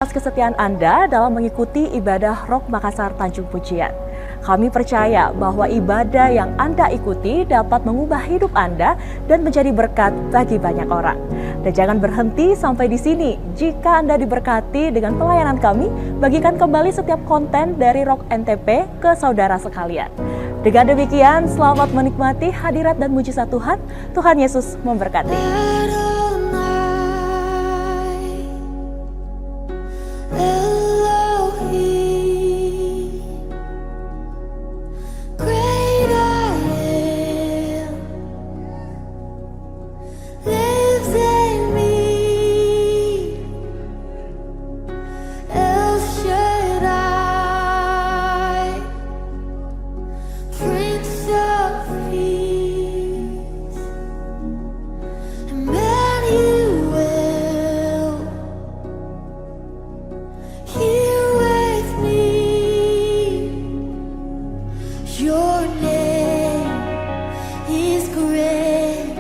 Atas kesetiaan Anda dalam mengikuti ibadah Rock Makassar Tanjung Pujian. Kami percaya bahwa ibadah yang Anda ikuti dapat mengubah hidup Anda dan menjadi berkat bagi banyak orang. Dan jangan berhenti sampai di sini. Jika Anda diberkati dengan pelayanan kami, bagikan kembali setiap konten dari Rock NTP ke saudara sekalian. Dengan demikian, selamat menikmati hadirat dan mujizat Tuhan. Tuhan Yesus memberkati. Your name is great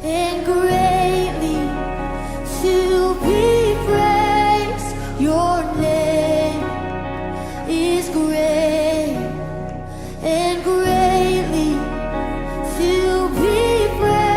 and greatly to be praised. Your name is great and greatly to be praised.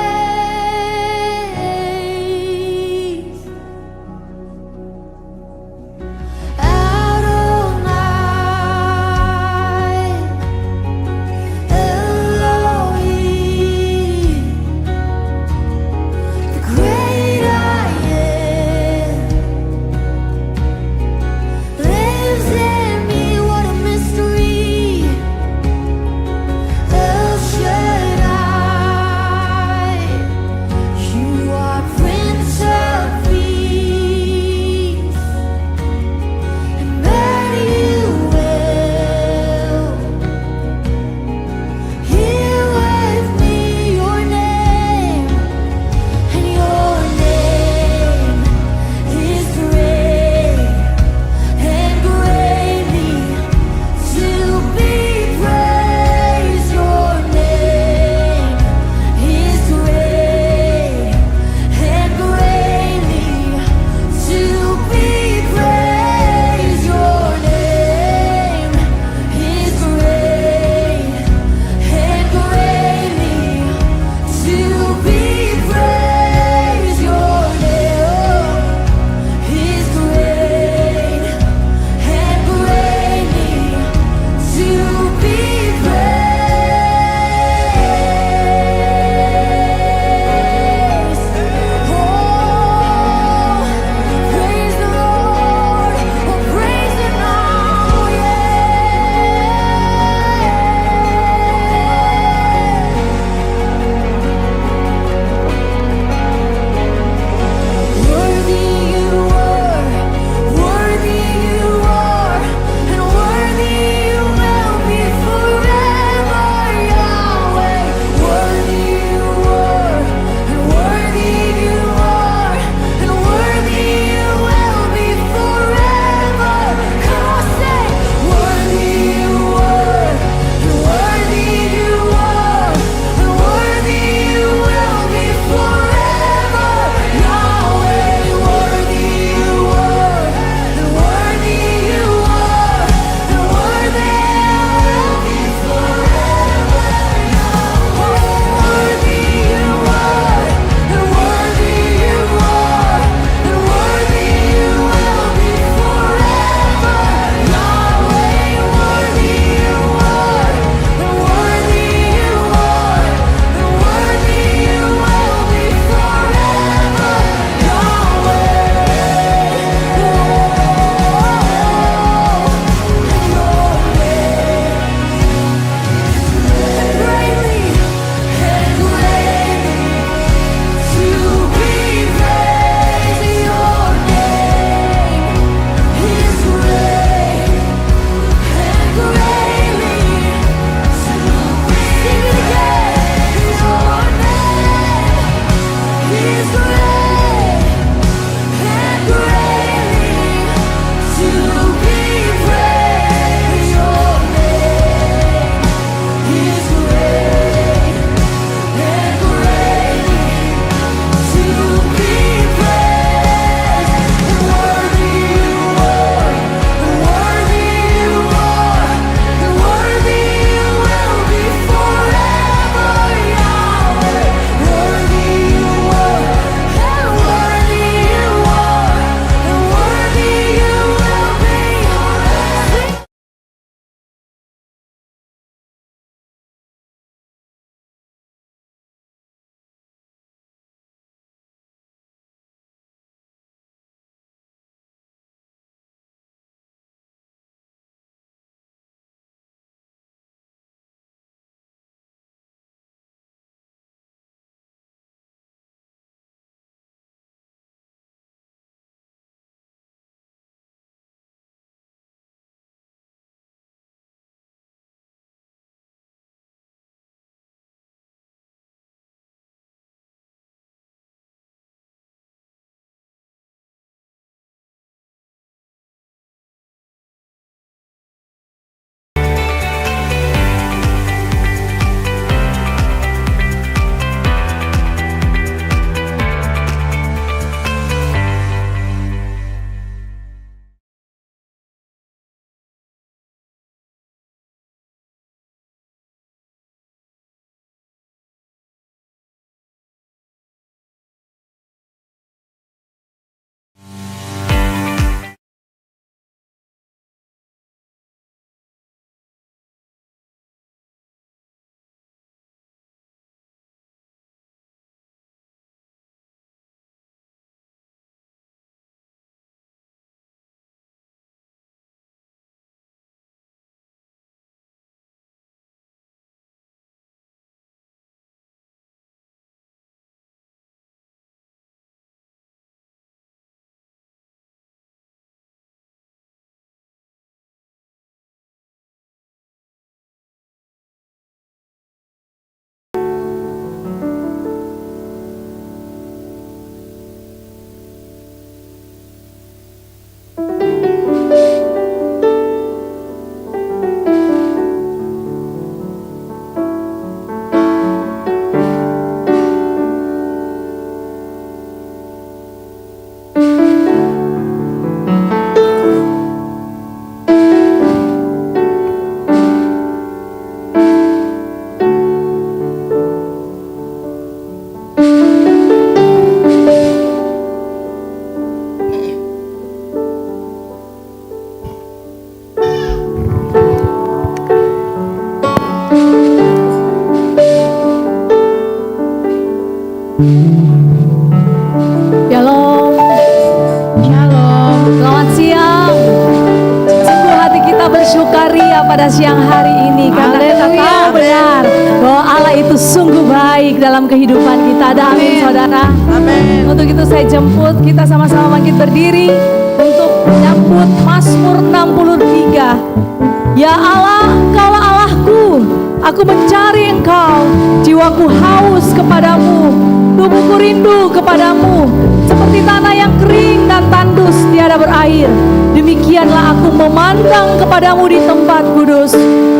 Haleluya, pada siang hari ini karena kita tahu benar bahwa Allah itu sungguh baik dalam kehidupan kita. Ada amin saudara? Amin. Untuk itu saya jemput kita sama-sama bangkit berdiri untuk menyambut Mazmur 63. Ya Allah, Engkaulah Allahku, aku mencari Engkau, jiwaku haus kepadamu, tubuhku rindu kepadamu, seperti tanah yang kering dan tandus tiada berair. Demikianlah aku memandang kepadamu di tempat kudus,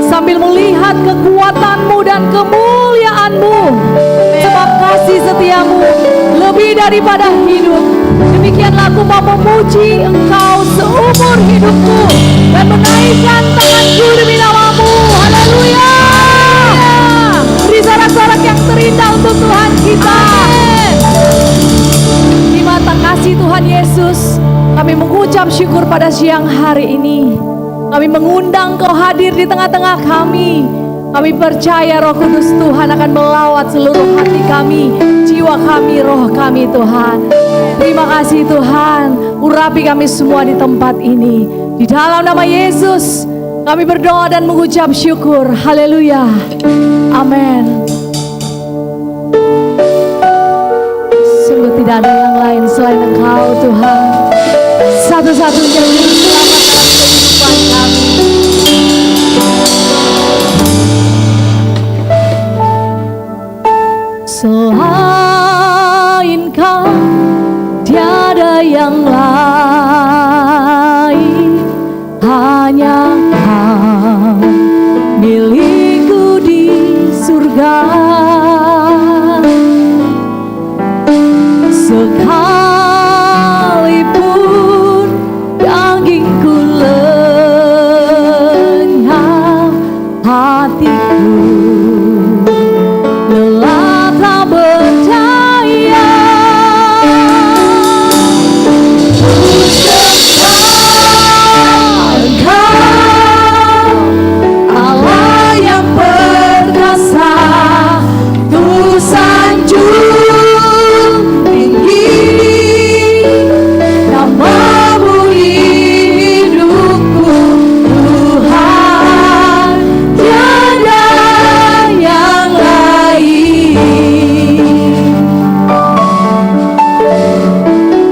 sambil melihat kekuatanmu dan kemuliaanmu. Sebab kasih setiamu lebih daripada hidup. Demikianlah aku mau memuji Engkau seumur hidupku dan menaikkan tanganku demi namamu. Haleluya. Beri sorak-sorak yang terindah untuk Tuhan kita. Di mata kasih Tuhan Yesus, kami mengucap syukur pada siang hari ini. Kami mengundang Kau hadir di tengah-tengah kami. Kami percaya Roh Kudus Tuhan akan melawat seluruh hati kami, jiwa kami, roh kami Tuhan. Terima kasih Tuhan, urapi kami semua di tempat ini. Di dalam nama Yesus kami berdoa dan mengucap syukur. Haleluya. Amin. Sungguh tidak ada yang lain selain Engkau Tuhan, satu-satunya yang selamat dalam kehidupan kami. Selain Kau tiada yang lain, hanya Kau milikku di surga. Sekalipun dagingku lenyap, hatiku lelah tak percaya. Engkau Allah yang perkasa, ku sanjung tinggi namamu hidupku Tuhan, tiada yang lain,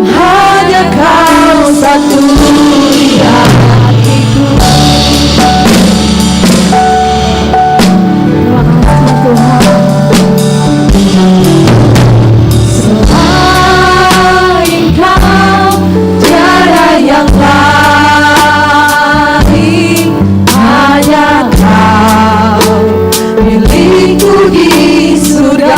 hanya Kau satu di hatiku. Terima kasih Tuhan. Selain Kau tiada yang lain, hanya Kau milikku di surga.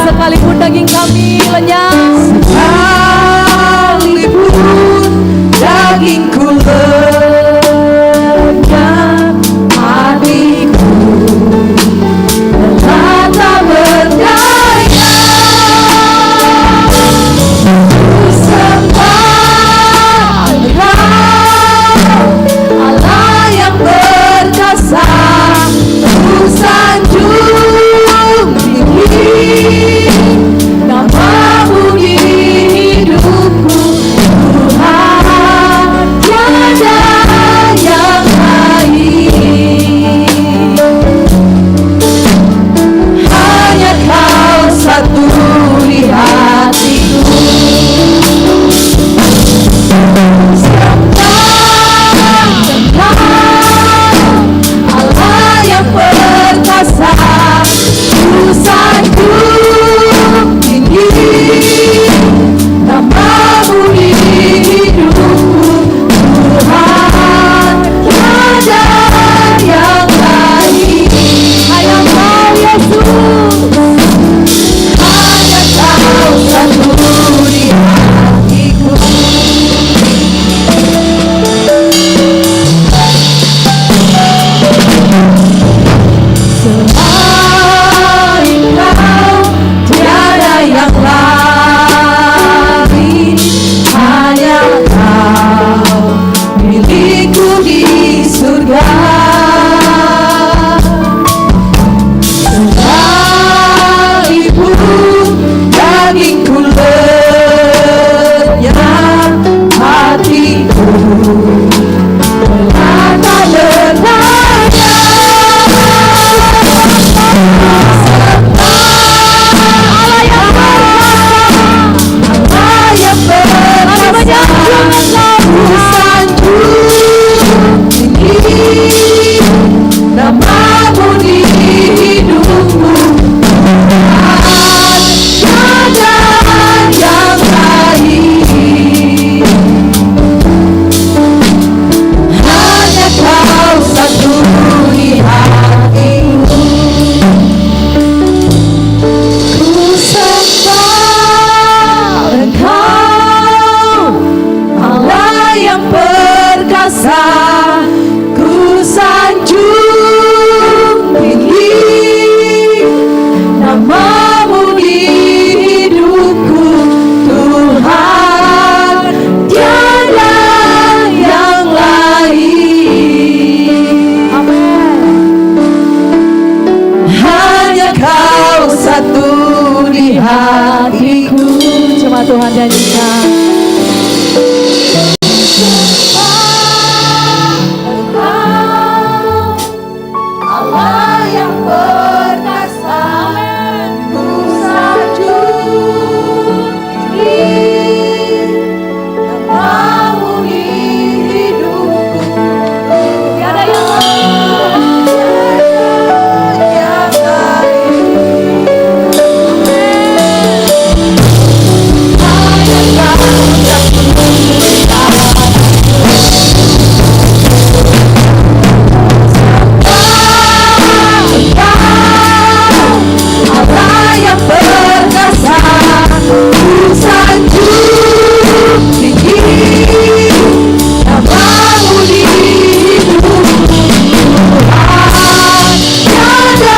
Sekalipun daging kami lenyap, sekalipun perkasa, ku sanjung tinggi namamu di hidupku Tuhan, tiada yang lain. Amin. Hanya kau satu di hatiku. Coba Tuhan nyanyikan. Allah yang perkasa, ku sanjung tinggi namamu di hidupku. Tiada yang lain, yang lain. Hanya kau satu di Allah yang perkasa, ku sanjung tinggi namamu di hidupku Tuhan, tiada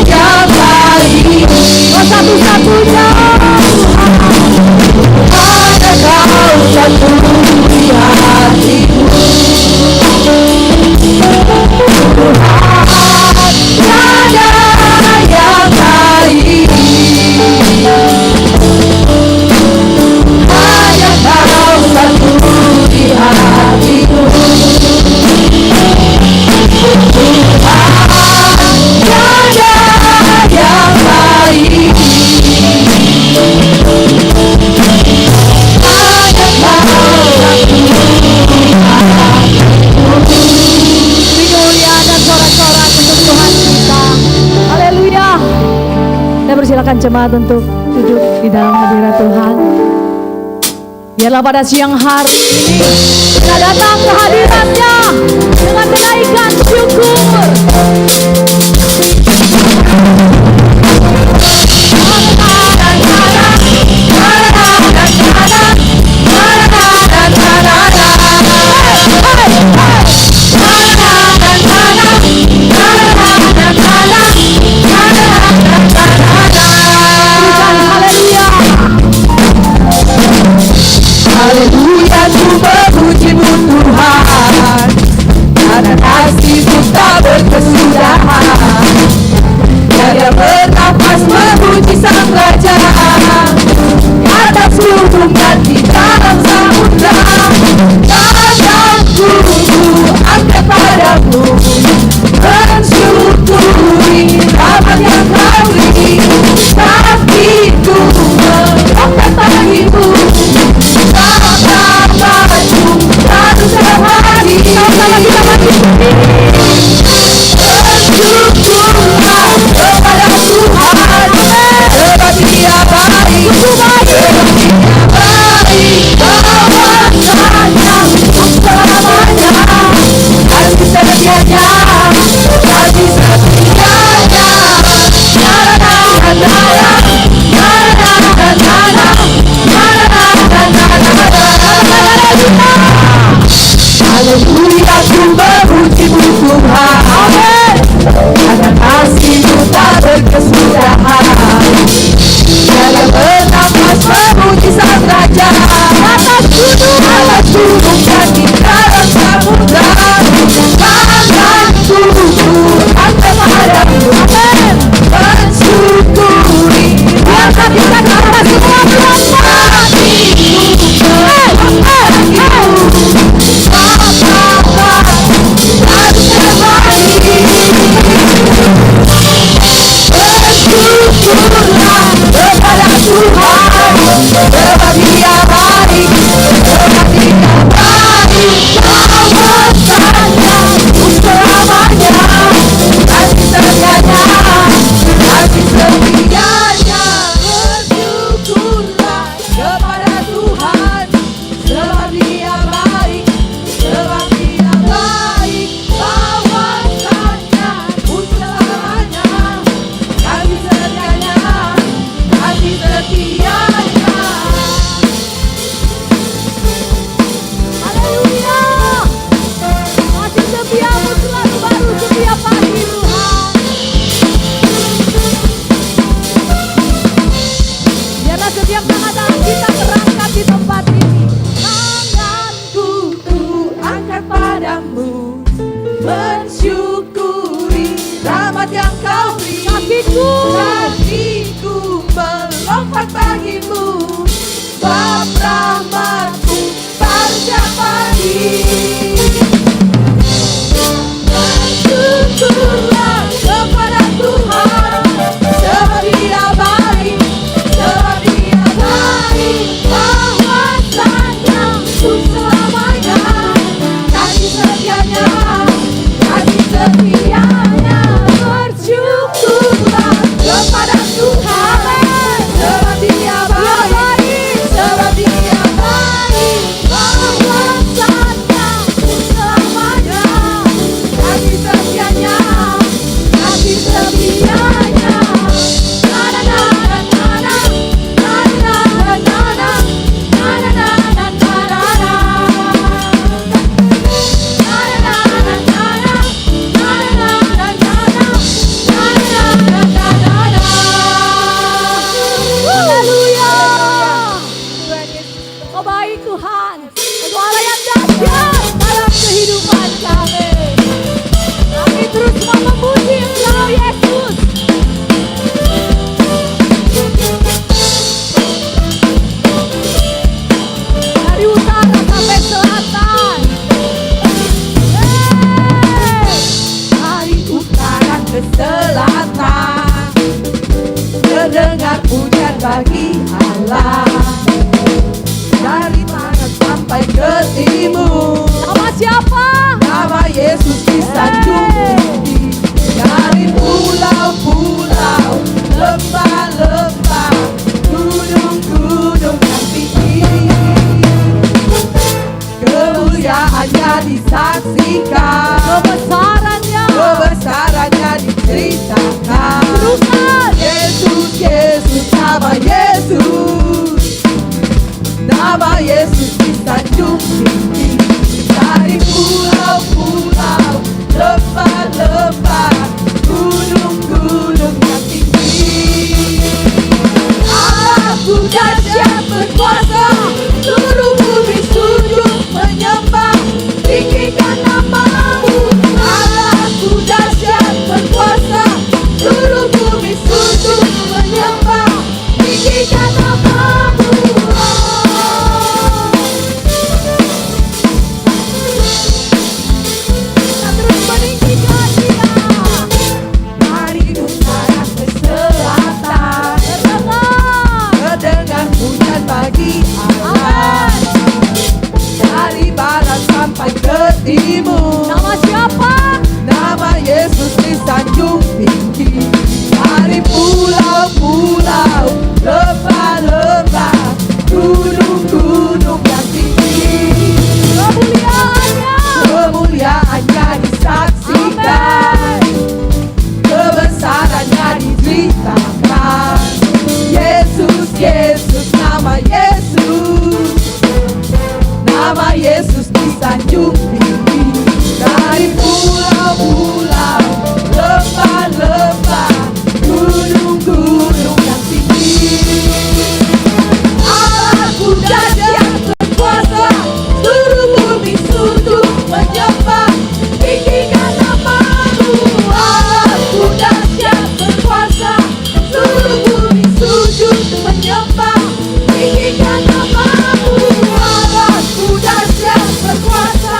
yang lain. Oh, satu-satunya hanya kau satu di hatiku Tuhan, tiada yang lain. Hanya kau satu di hatiku Tuhan, tiada yang lain. Hanya kau satu di hatiku. Kemuliaan dan sorak-sorak untuk Tuhan kita. Haleluya. Saya persilakan jemaat untuk duduk di dalam hadirat Tuhan. Biarlah pada siang hari ini kita datang ke hadiratnya dengan menaikkan syukur. Haleluya, ku memujimu Tuhan, karena kasih-Mu tak hatiku melompat bagimu, sebab rahmat-Mu baru tiap pagi. Bersyukurlah kepada Tuhan, sebab Dia baik, sebab Dia baik. Bahwasanya untuk selamanya kasih setianya, kasih setianya. Bersyukurlah kepada Tuhan, sebab Dia baik, sebab Dia baik. Bahwasanya untuk selamanya kasih setianya, kasih setianya. Na na na na na na na na na na na na na Haleluya. Oh baik Tuhan, Engkau Allah yang dahsyat dalam kehidupan kami. Kami terus mau memuji Engkau Yesus. Dari utara sampai selatan. Dari utara ke selatan, terdengar pujian bagi Allah. Dari barat sampai ke timur, nama siapa? Nama Yesus disanjung tinggi. Dari pulau-pulau, lembah-lembah, gunung-gunung yang tinggi, kemuliaannya disaksikan, kebesarannya diceritakan. Yesus, Yesus, nama Yesus, nama Yesus disanjung tinggi. Dari pulau-pulau, lembah-lembah, gunung-gunung yang tinggi. Allahku dahsyat berkuasa, seluruh bumi sujud menyembah, tinggikan nama-Mu. Allahku dahsyat berkuasa, seluruh bumi sujud menyembah, tinggikan nama-Mu. Kita terus meninggikan Dia. Dari utara ke selatan, terdengar pujian bagi Allah. Dari barat sampai ke timur, nama siapa? Nama Yesus disanjung tinggi. Dari pulau-pulau, lembah-lembah, gunung-gunung yang tinggi, kemuliaannya disaksikan, kebesarannya diceritakan. Yesus, Yesus, nama Yesus, nama Yesus disanjung tinggi. Dari pulau-pulau, lembah-lembah, gunung-gunung yang tinggi. Allahku dahsyat berkuasa, seluruh bumi sujud menyembah, tinggikan nama-Mu. Allahku dahsyat berkuasa, seluruh bumi sujud menyembah, tinggikan nama-Mu. Allahku dahsyat berkuasa,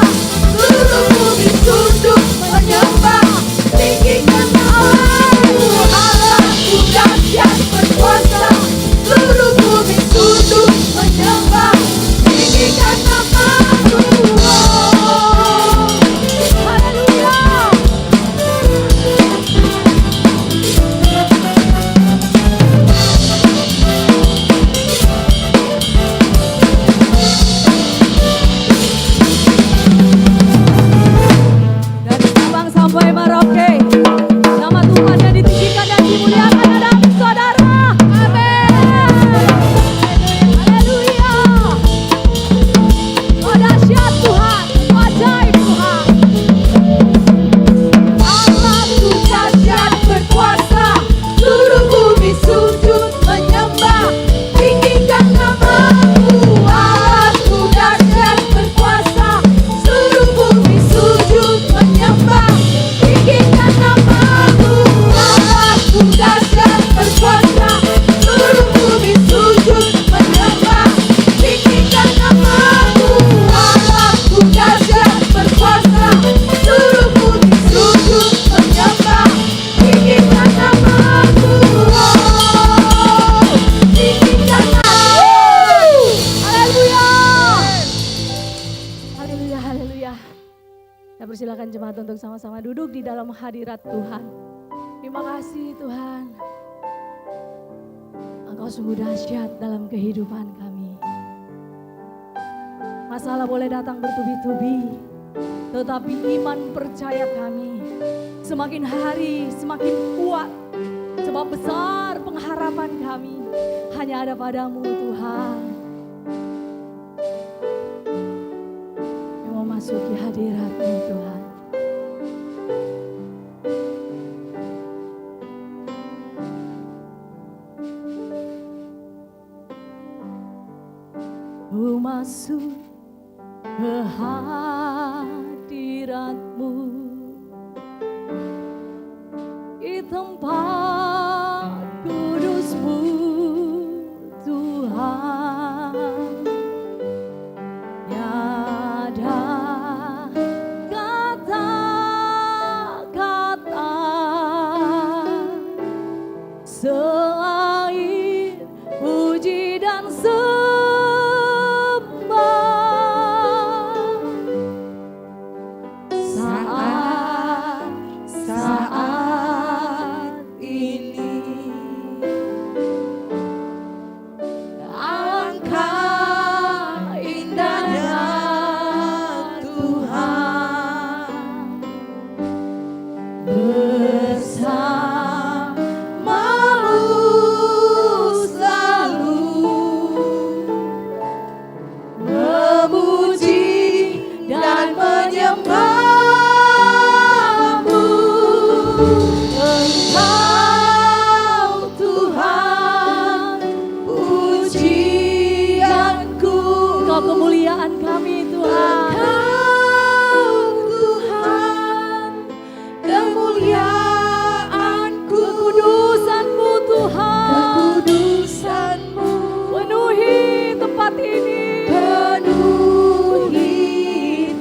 Haleluya. Saya persilakan jemaat untuk sama-sama duduk di dalam hadirat Tuhan. Terima kasih Tuhan. Engkau sungguh dahsyat dalam kehidupan kami. Masalah boleh datang bertubi-tubi, tetapi iman percaya kami semakin hari semakin kuat. Sebab besar pengharapan kami hanya ada padamu Tuhan. Yang memasuki hadirat-Mu Tuhan. Ku masuk ke hadirat-Mu, di tempat kudus-Mu Tuhan. Tiada kata-kata selain puji dan saat ini. Alangkah indahnya Tuhan bersamamu selalu, memuji dan menyembah. Engkau Tuhan, pujianku. Engkau kemuliaan kami Tuhan. Engkau Tuhan, kemuliaanku. Kekudusan-Mu Tuhan, kekudusan-Mu penuhi tempat ini. Penuhi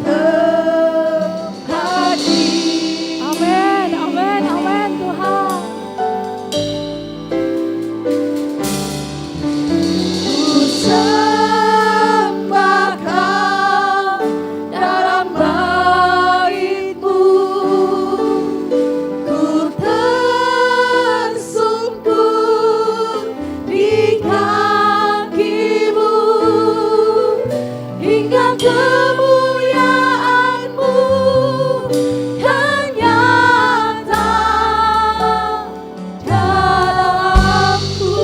tempat ini. Amin, amin, amin Tuhan. Ku sembah Kau dalam bait-Mu, ku tersungkur di kaki-Mu, hingga kemuliaan-Mu kan nyata dalamku.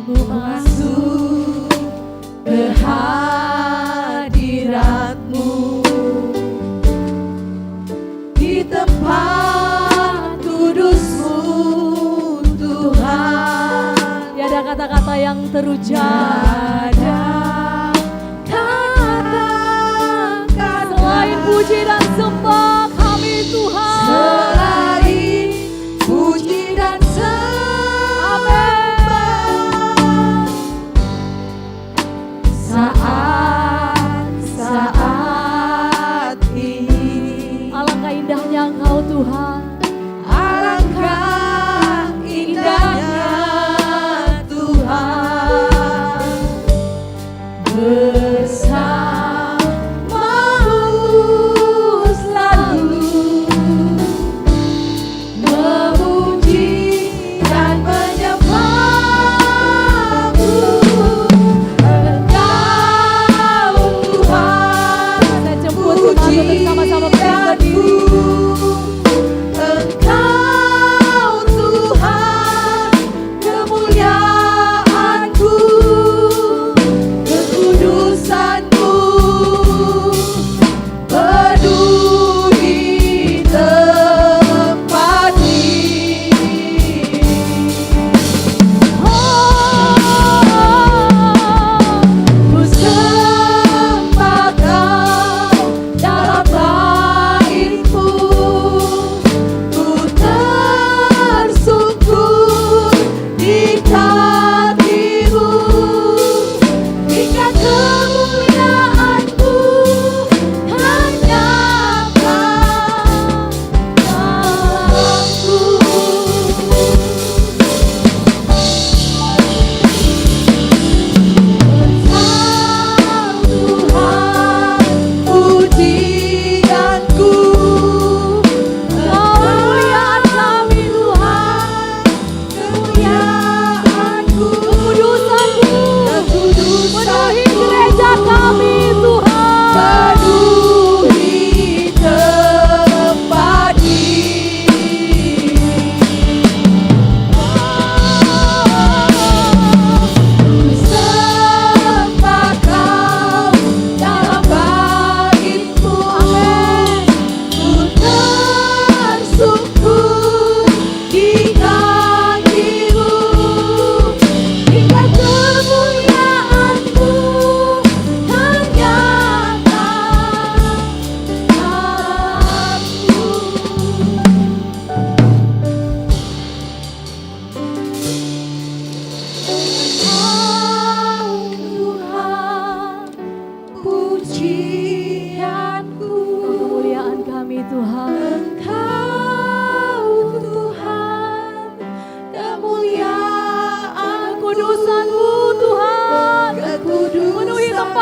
Ku masuk ke hadirat-Mu, di tempat kudus-Mu Tuhan. Tiada kata-kata yang terucap, tiada kata-kata selain puji dan sembah kami Tuhan. Selain puji dan sembah. Saat ini. Alangkah indahnya Engkau Tuhan. Alangkah indahnya Tuhan, bersamamu selalu.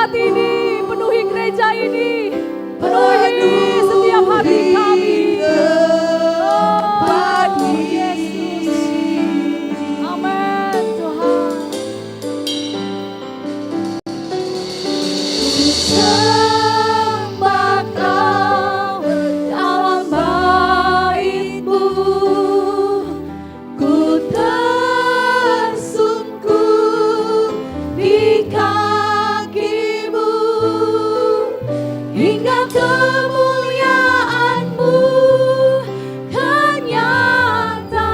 tempat ini, penuhi gereja ini, penuhi setiap hati kami. Oh, Yesus. Amin Tuhan. Sembah Kau dalam bait-Mu, ku tersungkur di kaki-Mu hingga kemuliaan-Mu kan nyata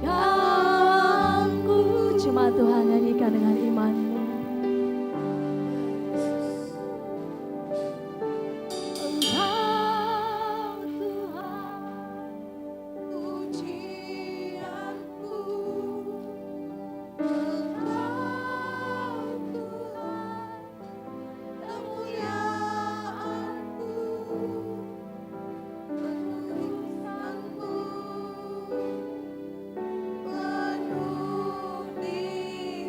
dalamku. Jemaat Tuhan, nyanyikan dengan iman-Mu. Engkau Tuhan, pujianku. Engkau Tuhan, kemuliaanku. Penulisanmu penuh di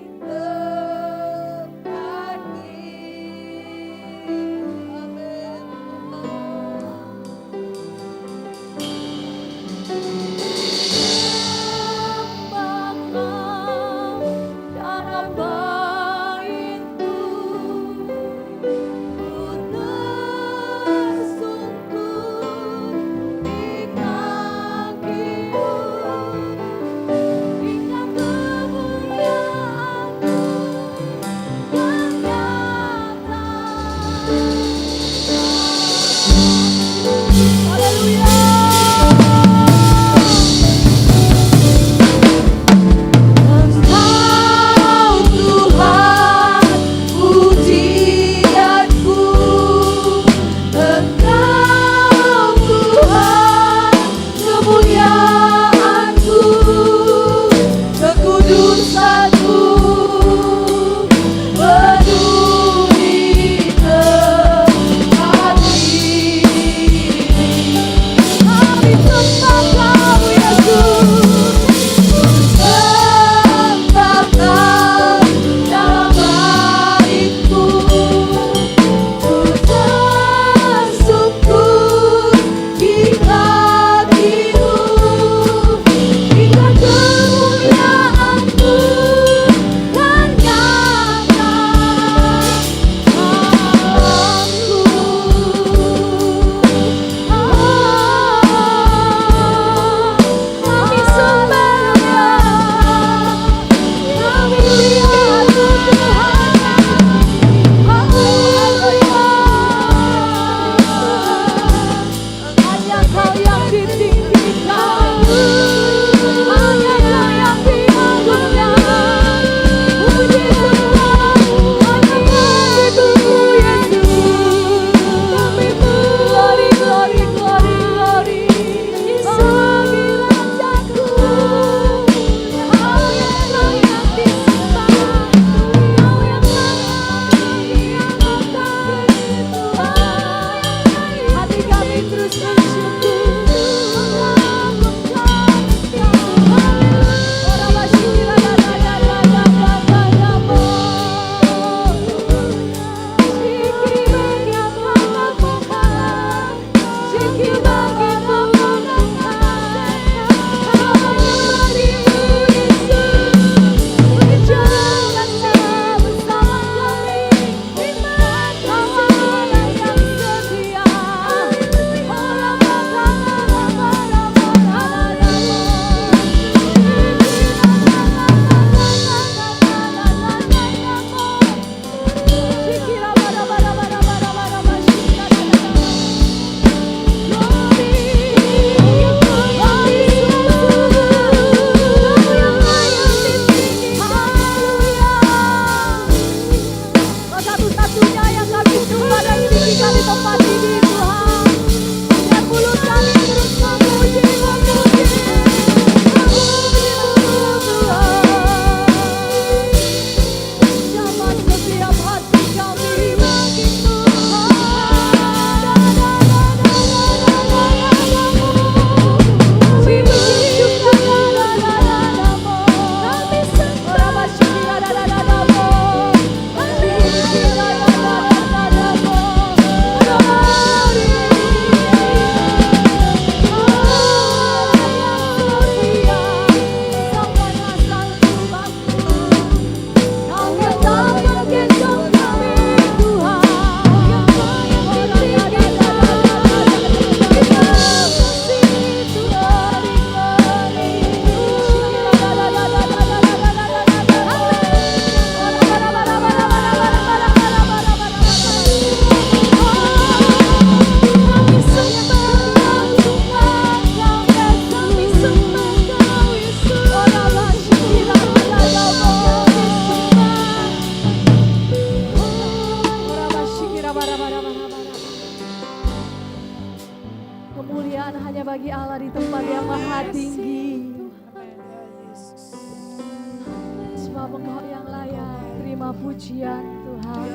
pujian Tuhan.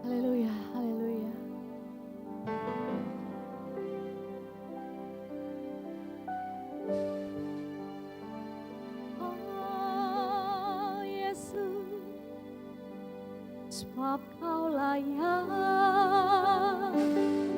Haleluya, haleluya. Oh Yesus, sebab Kau layak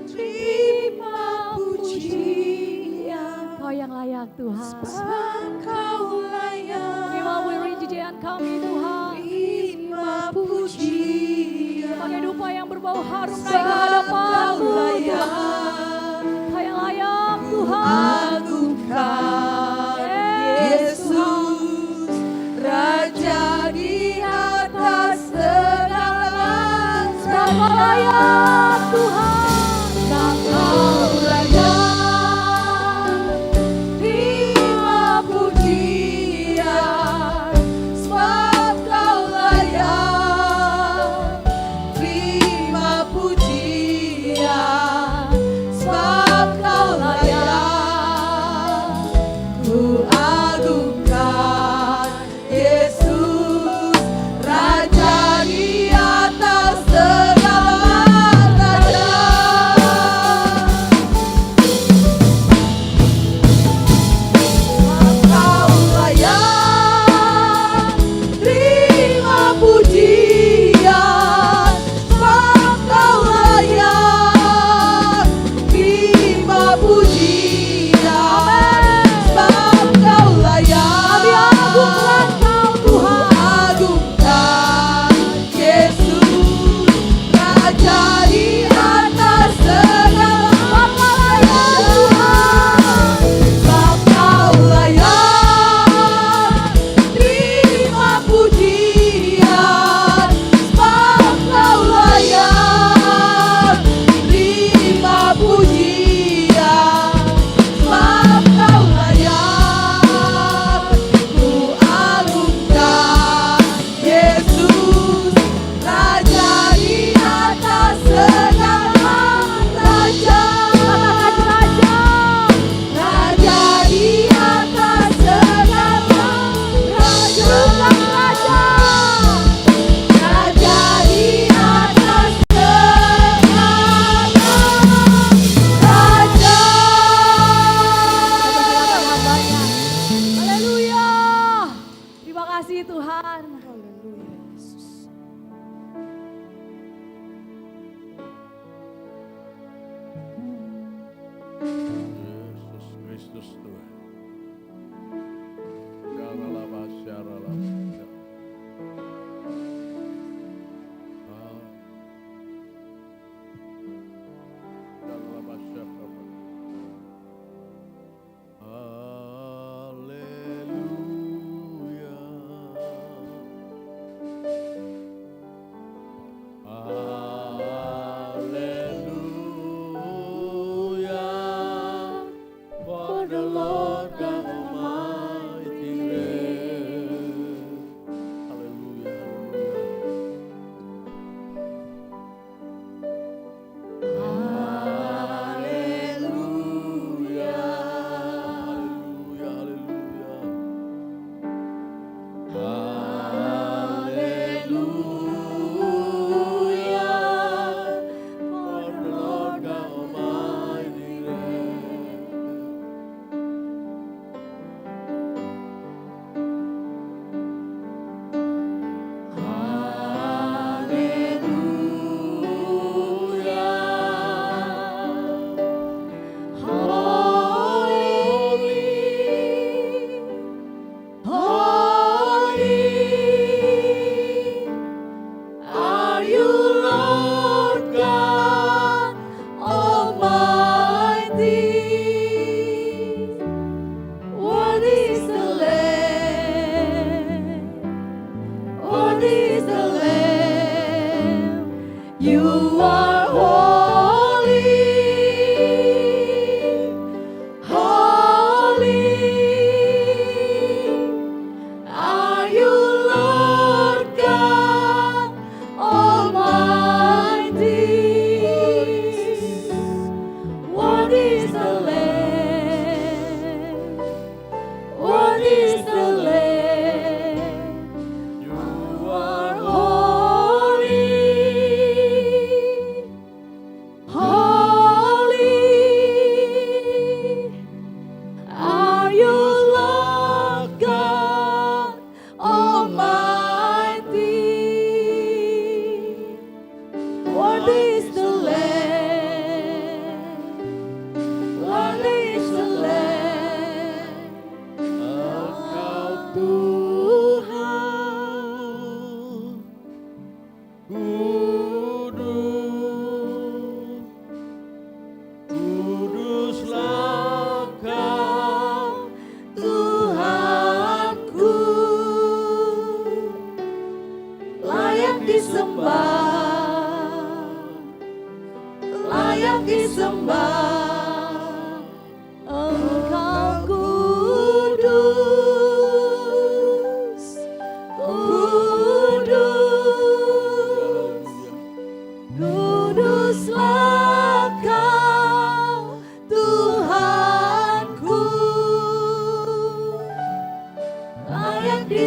terima pujian. Kau yang layak Tuhan. Sebab Kau layak Terima pujian kami Tuhan. terima pujian. Pakai dupa yang berbau harum naik ke hadapan-Mu Tuhan. Kau yang layak Tuhan. Agungkan Yesus, Raja di atas segala. Sebab Kau layak Tuhan. Sebab Kau layak terima pujian. Sebab Kau layak terima pujian. Sebab Kau layak, ku agungkan Yesus, Raja di atas segala raja. Sebab Kau layak terima pujian. Sebab Kau layak terima pujian. Sebab Kau layak, Kami agungkan Kau Tuhan. agungkan Yesus, Raja di atas segala raja. Sebab Kau layak terima pujian. Sebab Kau layak terima pujian. Sebab Kau layak, ku agungkan Yesus, Raja di atas segala raja. Raja di atas segala raja. Raja di atas segala raja. Haleluya. Terima kasih Tuhan. Yesus Kristus Tuhan. Syaralaba, syaralaba, syaralaba. Syaralaba, syaralaba. Haleluya. Hallelujah, for the Lord God Almighty reigns. Hallelujah, hallelujah. Hallelujah, hallelujah. For the Lord God Almighty reigns. Hallelujah. Holy are you, Lord God Almighty. Worthy is the Lamb. Worthy is the Lamb. You are holy. Holy are you, Lord God Almighty. What is the Lamb? What is the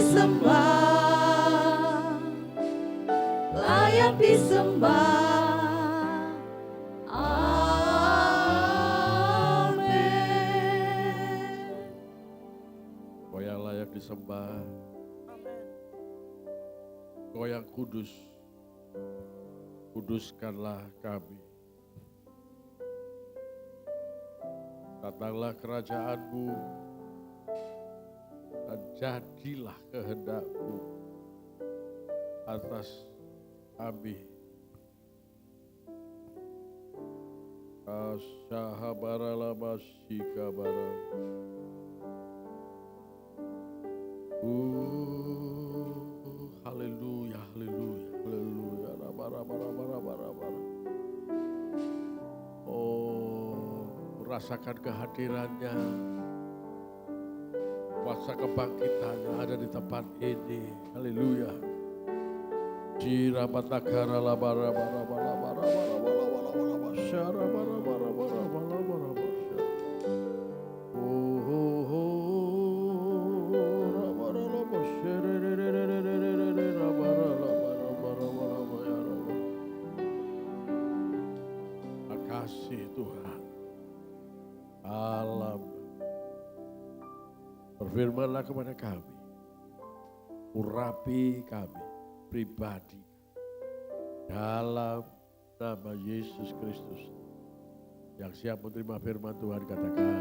disembah, layak disembah. Amin. Kau yang layak disembah, Kau yang kudus, kuduskanlah kami. Datanglah kerajaan-Mu, dan jadilah kehendak-Mu atas kami. Asyahabaralabashikabara. Haleluya, haleluya, haleluya. Oh, rasakan kehadirannya. Kuasa kebangkitannya ada di tempat ini. Haleluya. Jirabatakara labara bara bara bara bara bara bara bara syara bara bara bara bara bara bara. Makasih Tuhan. Alam. Berfirmanlah kepada kami. Urapi kami pribadi dalam nama Yesus Kristus. Yang siap menerima firman Tuhan katakan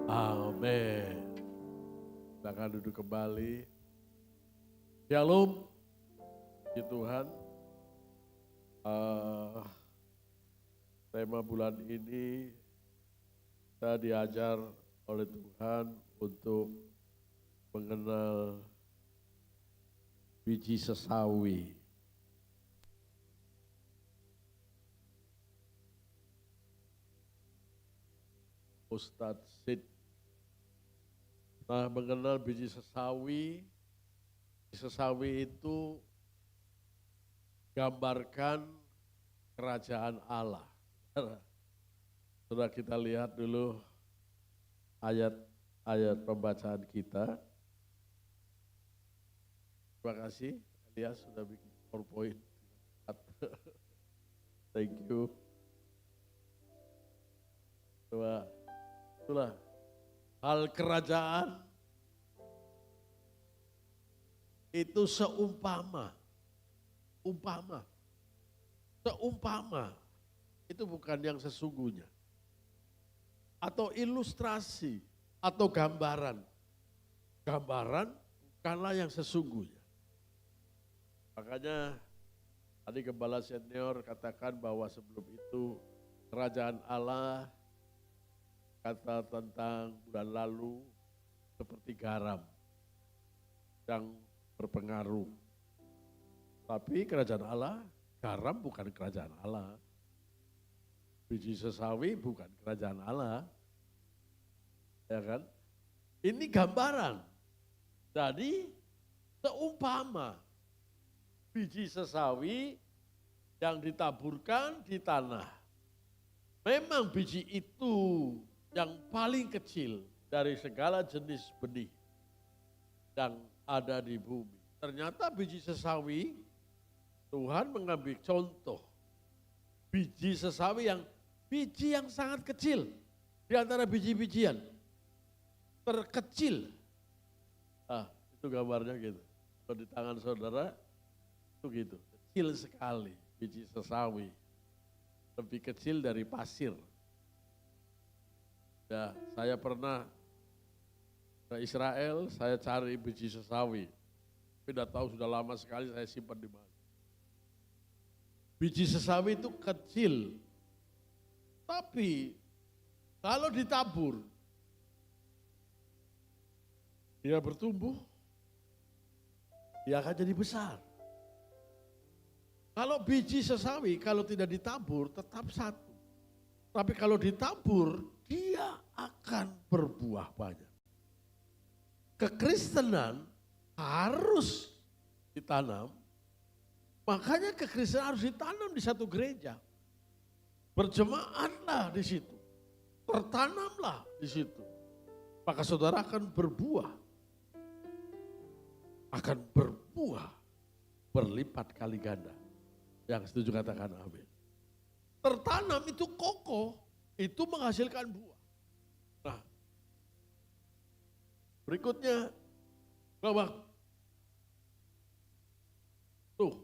amin. Silakan duduk kembali. Shalom. Puji Tuhan. Tema bulan ini saya diajar oleh Tuhan untuk mengenal biji sesawi. Ustadz Sid. Nah, mengenal biji sesawi. Sesawi itu gambarkan kerajaan Allah. Sudah kita lihat dulu ayat-ayat pembacaan kita. Terima kasih Elias sudah bikin PowerPoint. Thank you. Itulah hal kerajaan itu seumpama itu bukan yang sesungguhnya. Atau ilustrasi atau gambaran. Gambaran bukanlah yang sesungguhnya. Makanya tadi Gembala Senior katakan bahwa sebelum itu kerajaan Allah kata tentang bulan lalu seperti garam yang berpengaruh. Tapi kerajaan Allah, garam bukan kerajaan Allah. Biji sesawi bukan kerajaan Allah. Ya kan? Ini gambaran. Jadi seumpama biji sesawi yang ditaburkan di tanah. Memang biji itu yang paling kecil dari segala jenis benih yang ada di bumi. Ternyata biji sesawi, Tuhan mengambil contoh biji sesawi yang biji yang sangat kecil di antara biji-bijian. Terkecil. Ah, itu gambarnya gitu. Kalau di tangan saudara, itu gitu. Kecil sekali biji sesawi. Lebih kecil dari pasir. Ya, saya pernah ke Israel, saya cari biji sesawi. Tapi tidak tahu sudah lama sekali saya simpan di mana. Biji sesawi itu kecil. Tapi kalau ditabur, dia bertumbuh, dia akan jadi besar. Kalau biji sesawi, kalau tidak ditabur tetap satu. Tapi kalau ditabur, dia akan berbuah banyak. Kekristenan harus ditanam, makanya kekristenan harus ditanam di satu gereja. Berjemaatlah di situ, tertanamlah di situ. Maka saudara akan berbuah. akan berbuah berlipat kali ganda. Yang setuju katakan amin. Tertanam itu kokoh, itu menghasilkan buah. Nah, berikutnya bahwa tuh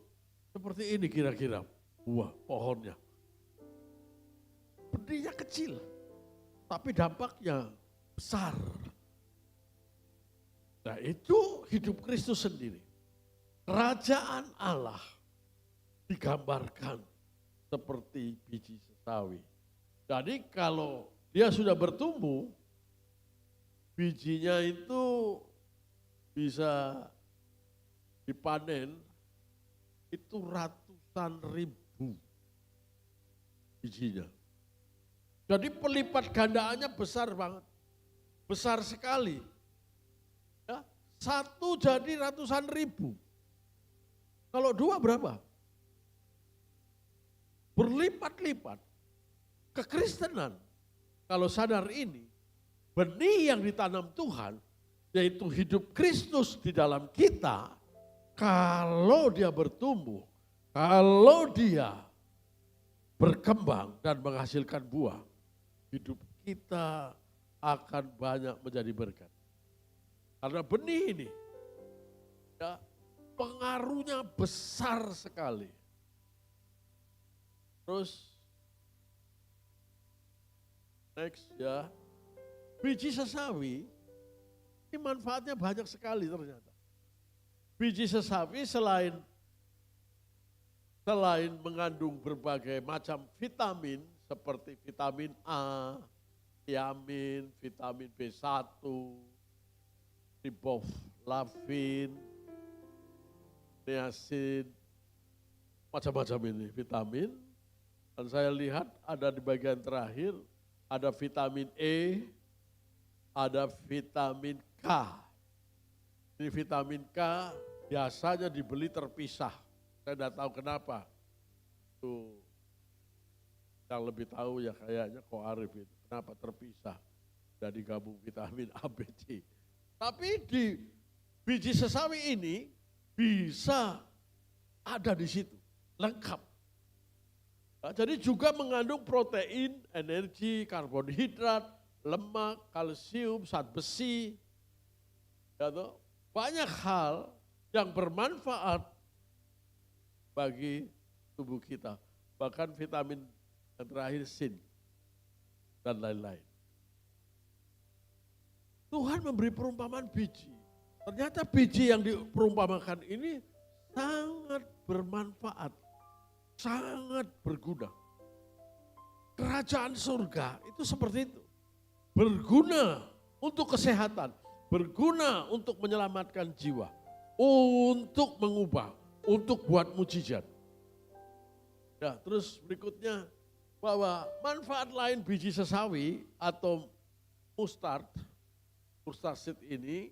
seperti ini kira-kira buah pohonnya. Benihnya kecil, tapi dampaknya besar. Nah, itu hidup Kristus sendiri. Kerajaan Allah digambarkan seperti biji sesawi. Jadi kalau dia sudah bertumbuh, bijinya itu bisa dipanen itu ratusan ribu bijinya. Jadi pelipat gandaannya besar banget, besar sekali. Ya, satu jadi ratusan ribu. Kalau dua berapa? Berlipat-lipat. Kekristenan, kalau sadar ini, benih yang ditanam Tuhan, yaitu hidup Kristus di dalam kita, kalau dia bertumbuh, kalau dia berkembang dan menghasilkan buah, hidup kita akan banyak menjadi berkat. Karena benih ini, ya, pengaruhnya besar sekali. Terus, next ya, biji sesawi, ini manfaatnya banyak sekali ternyata. Biji sesawi selain mengandung berbagai macam vitamin, seperti vitamin A, thiamin, vitamin B1, riboflavin, niacin, macam-macam ini vitamin. Dan saya lihat ada di bagian terakhir, ada vitamin E, ada vitamin K. Ini vitamin K biasanya dibeli terpisah. Saya tidak tahu kenapa. Tuh, yang lebih tahu ya kayaknya Ko Arif itu. Kenapa terpisah dan digabung vitamin A, B, C. Tapi di biji sesawi ini bisa ada di situ, lengkap. Nah, jadi juga mengandung protein, energi, karbohidrat, lemak, kalsium, zat besi. Ya toh, banyak hal yang bermanfaat bagi tubuh kita. Bahkan vitamin yang terakhir zinc dan lain-lain. Tuhan memberi perumpamaan biji. Ternyata biji yang diperumpamakan ini sangat bermanfaat, sangat berguna. Kerajaan surga itu seperti itu. Berguna untuk kesehatan, berguna untuk menyelamatkan jiwa, untuk mengubah, untuk buat mujizat. Ya, terus berikutnya bahwa manfaat lain biji sesawi atau mustard seed ini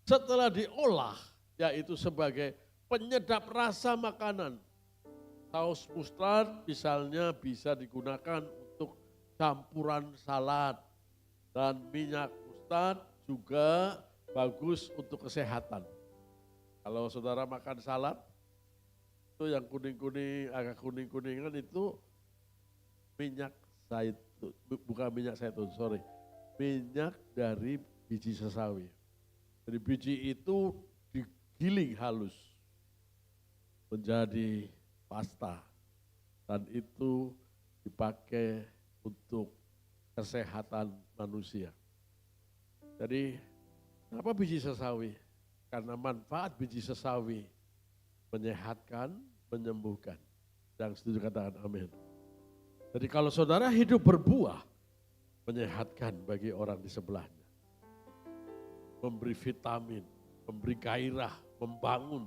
setelah diolah yaitu sebagai penyedap rasa makanan. Saus mustard misalnya bisa digunakan untuk campuran salad dan minyak mustard juga bagus untuk kesehatan. Kalau saudara makan salad itu yang kuning-kuning, agak kuning-kuningan itu minyak zaitun, bukan minyak zaitun, sorry. Minyak dari biji sesawi. Jadi biji itu digiling halus menjadi pasta dan itu dipakai untuk kesehatan manusia. Jadi kenapa biji sesawi? Karena manfaat biji sesawi menyehatkan, menyembuhkan. Yang setuju katakan amin. Jadi kalau saudara hidup berbuah, menyehatkan bagi orang di sebelahnya. Memberi vitamin, memberi gairah, membangun,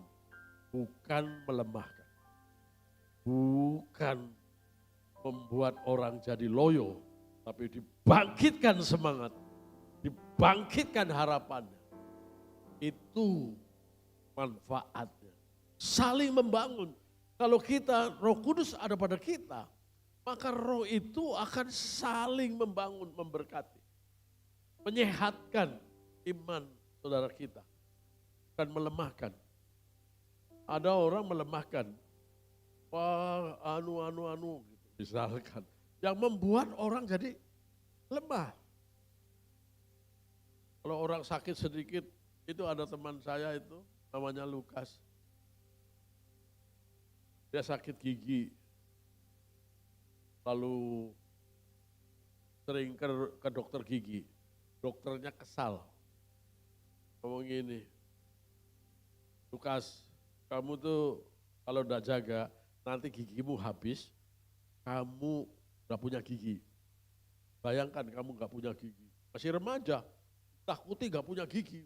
bukan melemahkan. Bukan membuat orang jadi loyo, tapi dibangkitkan semangat, dibangkitkan harapannya. Itu manfaatnya. Saling membangun. Kalau kita, Roh Kudus ada pada kita, maka roh itu akan saling membangun, memberkati. Menyehatkan iman saudara kita. Bukan melemahkan. Ada orang melemahkan. Wah, anu gitu misalkan. Yang membuat orang jadi lemah. Kalau orang sakit sedikit, itu ada teman saya itu, namanya Lukas. Dia sakit gigi. Lalu sering ke dokter gigi. Dokternya kesal. Ngomong gini, Lukas, kamu tuh kalau udah jaga, nanti gigimu habis, kamu gak punya gigi. Bayangkan kamu gak punya gigi. Masih remaja, takuti gak punya gigi.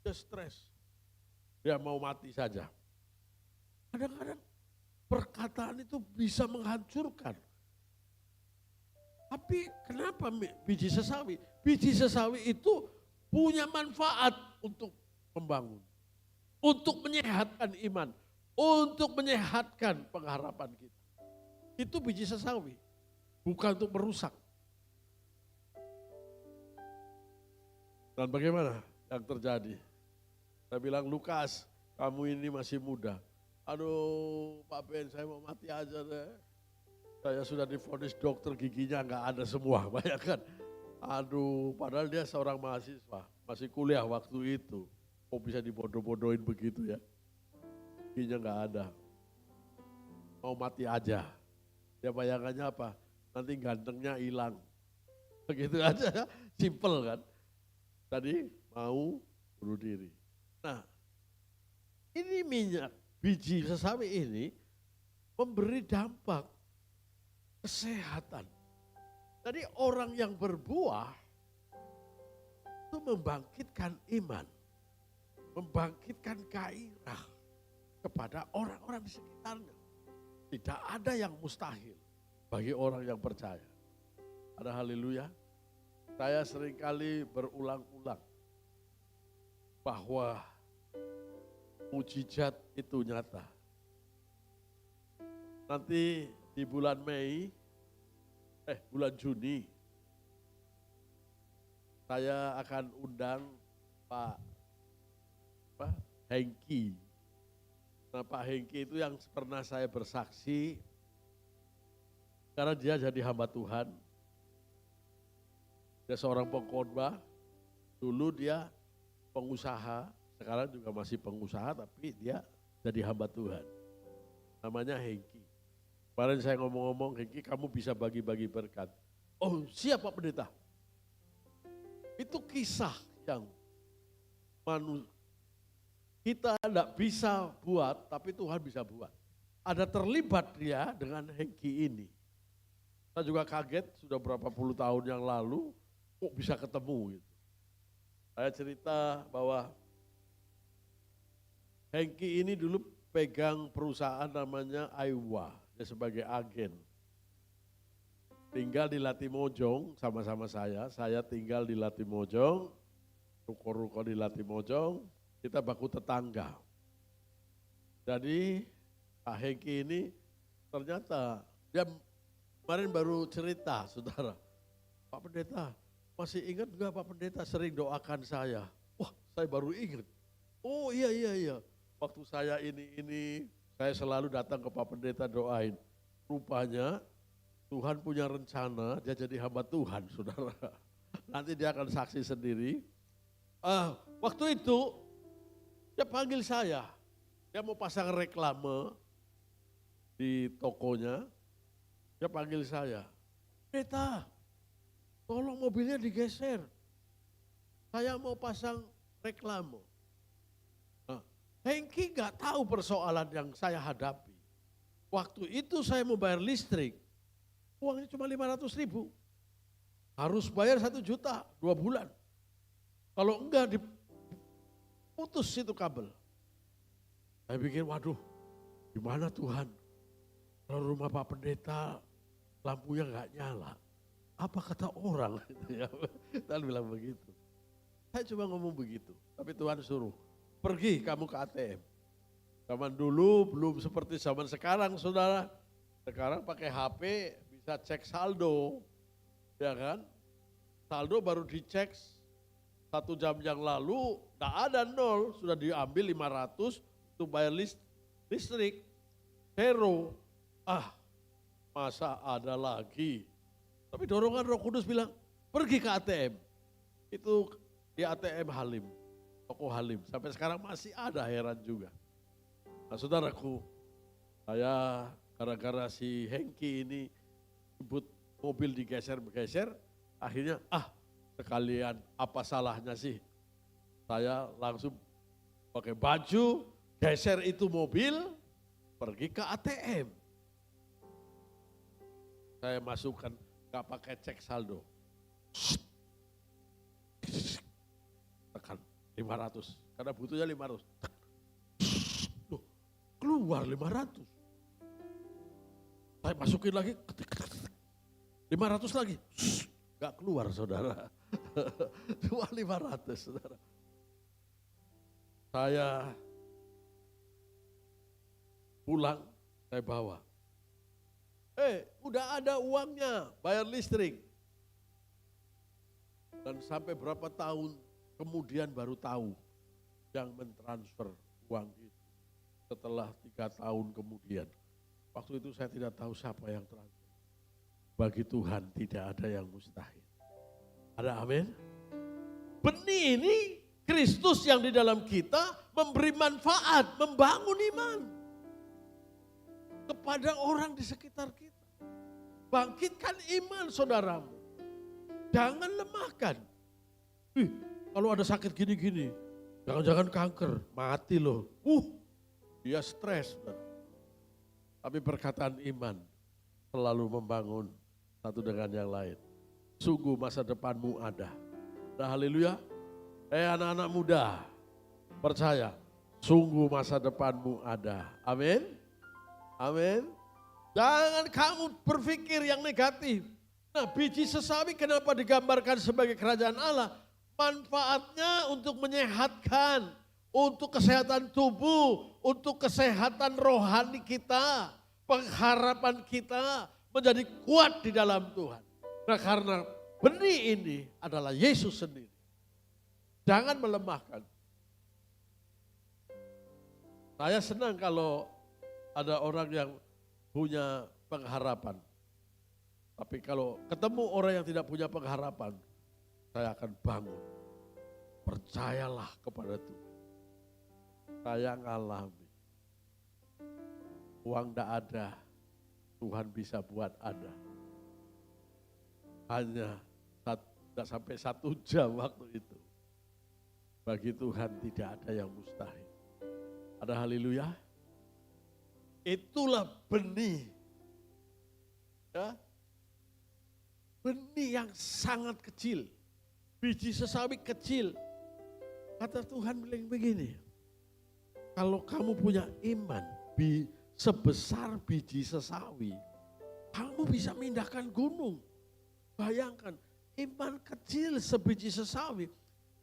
Dia stres. Dia mau mati saja. Kadang-kadang perkataan itu bisa menghancurkan. Tapi kenapa biji sesawi? Biji sesawi itu punya manfaat untuk membangun. Untuk menyehatkan iman. Untuk menyehatkan pengharapan kita. Itu biji sesawi. Bukan untuk merusak. Dan bagaimana yang terjadi? Saya bilang, Lukas, kamu ini masih muda. Aduh, Pak Ben, saya mau mati aja deh. Saya sudah divonis dokter giginya nggak ada semua, bayangkan. Aduh, padahal dia seorang mahasiswa, masih kuliah waktu itu. Kok bisa dibodoh-bodohin begitu ya? Giginya nggak ada. Mau mati aja. Dia bayangannya apa? Nanti gantengnya hilang. Begitu aja, simple kan. Tadi mau bunuh diri. Nah, ini minyak biji sesawi ini memberi dampak kesehatan. Jadi orang yang berbuah itu membangkitkan iman, membangkitkan gairah kepada orang-orang di sekitarnya. Tidak ada yang mustahil bagi orang yang percaya. Ada haleluya. Saya seringkali berulang-ulang bahwa mujizat itu nyata. Nanti di bulan bulan Juni, saya akan undang Pak Hengki. Nah, Pak Hengki itu yang pernah saya bersaksi, karena dia jadi hamba Tuhan. Dia seorang pengkhotbah, dulu dia pengusaha, sekarang juga masih pengusaha, tapi dia jadi hamba Tuhan. Namanya Hengki. Kemarin saya ngomong-ngomong, Hengki kamu bisa bagi-bagi berkat. Oh siap Pak Pendeta. Itu kisah yang kita tidak bisa buat, tapi Tuhan bisa buat. Ada terlibat dia dengan Hengki ini. Saya juga kaget, sudah berapa puluh tahun yang lalu, kok bisa ketemu gitu. Saya cerita bahwa Hengki ini dulu pegang perusahaan namanya Aiwa, dia sebagai agen. Tinggal di Latimojong sama-sama saya tinggal di Latimojong, ruko-ruko di Latimojong, kita baku tetangga. Jadi Pak Hengki ini ternyata dia kemarin baru cerita, saudara. Pak Pendeta, masih ingat enggak Pak Pendeta sering doakan saya? Wah, saya baru ingat. Oh iya. Waktu saya ini, saya selalu datang ke Pak Pendeta doain. Rupanya Tuhan punya rencana, dia jadi hamba Tuhan, saudara. Nanti dia akan saksi sendiri. Waktu itu, dia panggil saya. Dia mau pasang reklame di tokonya. Dia panggil saya. Pendeta, tolong mobilnya digeser. Saya mau pasang reklame. Nah, Hengki gak tahu persoalan yang saya hadapi. Waktu itu saya mau bayar listrik. Uangnya cuma 500.000. Harus bayar 1 juta 2 bulan. Kalau enggak diputus itu kabel. Saya pikir waduh gimana Tuhan. Kalau rumah Pak Pendeta lampunya enggak nyala. Apa kata orang? Tuhan bilang begitu. Saya cuma ngomong begitu. Tapi Tuhan suruh pergi kamu ke ATM. Zaman dulu belum seperti zaman sekarang saudara. Sekarang pakai HP bisa cek saldo, ya kan? Saldo baru dicek 1 jam yang lalu, tidak ada 0, sudah diambil 500 untuk bayar listrik, zero. Masa ada lagi. Tapi dorongan Roh Kudus bilang, pergi ke ATM. Itu di ATM Halim, toko Halim. Sampai sekarang masih ada, heran juga. Nah saudaraku, saya gara-gara si Hengki ini sebut mobil digeser-geser, akhirnya sekalian apa salahnya sih? Saya langsung pakai baju, geser itu mobil, pergi ke ATM. Saya masukkan, gak pakai cek saldo. Tekan 500, karena butuhnya 500. Loh, keluar 500. Saya masukin lagi, 500 lagi. Gak keluar saudara. Cuma 500 saudara. Saya pulang, saya bawa. Udah ada uangnya, bayar listrik. Dan sampai berapa tahun kemudian baru tahu yang mentransfer uang itu. Setelah 3 tahun kemudian. Waktu itu saya tidak tahu siapa yang transfer. Bagi Tuhan tidak ada yang mustahil. Ada amin? Benih ini Kristus yang di dalam kita memberi manfaat, membangun iman. Kepada orang di sekitar kita. Bangkitkan iman saudaramu. Jangan lemahkan. Kalau ada sakit gini-gini, jangan-jangan kanker, mati loh. Dia stres. Tapi perkataan iman selalu membangun satu dengan yang lain. Sungguh masa depanmu ada. Nah, haleluya. Anak-anak muda, percaya, sungguh masa depanmu ada. Amin. Amin. Jangan kamu berpikir yang negatif. Nah, biji sesawi kenapa digambarkan sebagai kerajaan Allah? Manfaatnya untuk menyehatkan, untuk kesehatan tubuh, untuk kesehatan rohani kita, pengharapan kita menjadi kuat di dalam Tuhan. Nah, karena benih ini adalah Yesus sendiri. Jangan melemahkan. Saya senang kalau ada orang yang punya pengharapan. Tapi kalau ketemu orang yang tidak punya pengharapan, saya akan bangun. Percayalah kepada Tuhan. Saya ngalami. Uang tidak ada, Tuhan bisa buat ada. Hanya tidak sampai 1 jam waktu itu. Bagi Tuhan tidak ada yang mustahil. Ada haleluya? Itulah benih. Ya. Benih yang sangat kecil. Biji sesawi kecil. Kata Tuhan bilang begini. Kalau kamu punya iman sebesar biji sesawi, kamu bisa memindahkan gunung. Bayangkan, iman kecil sebiji sesawi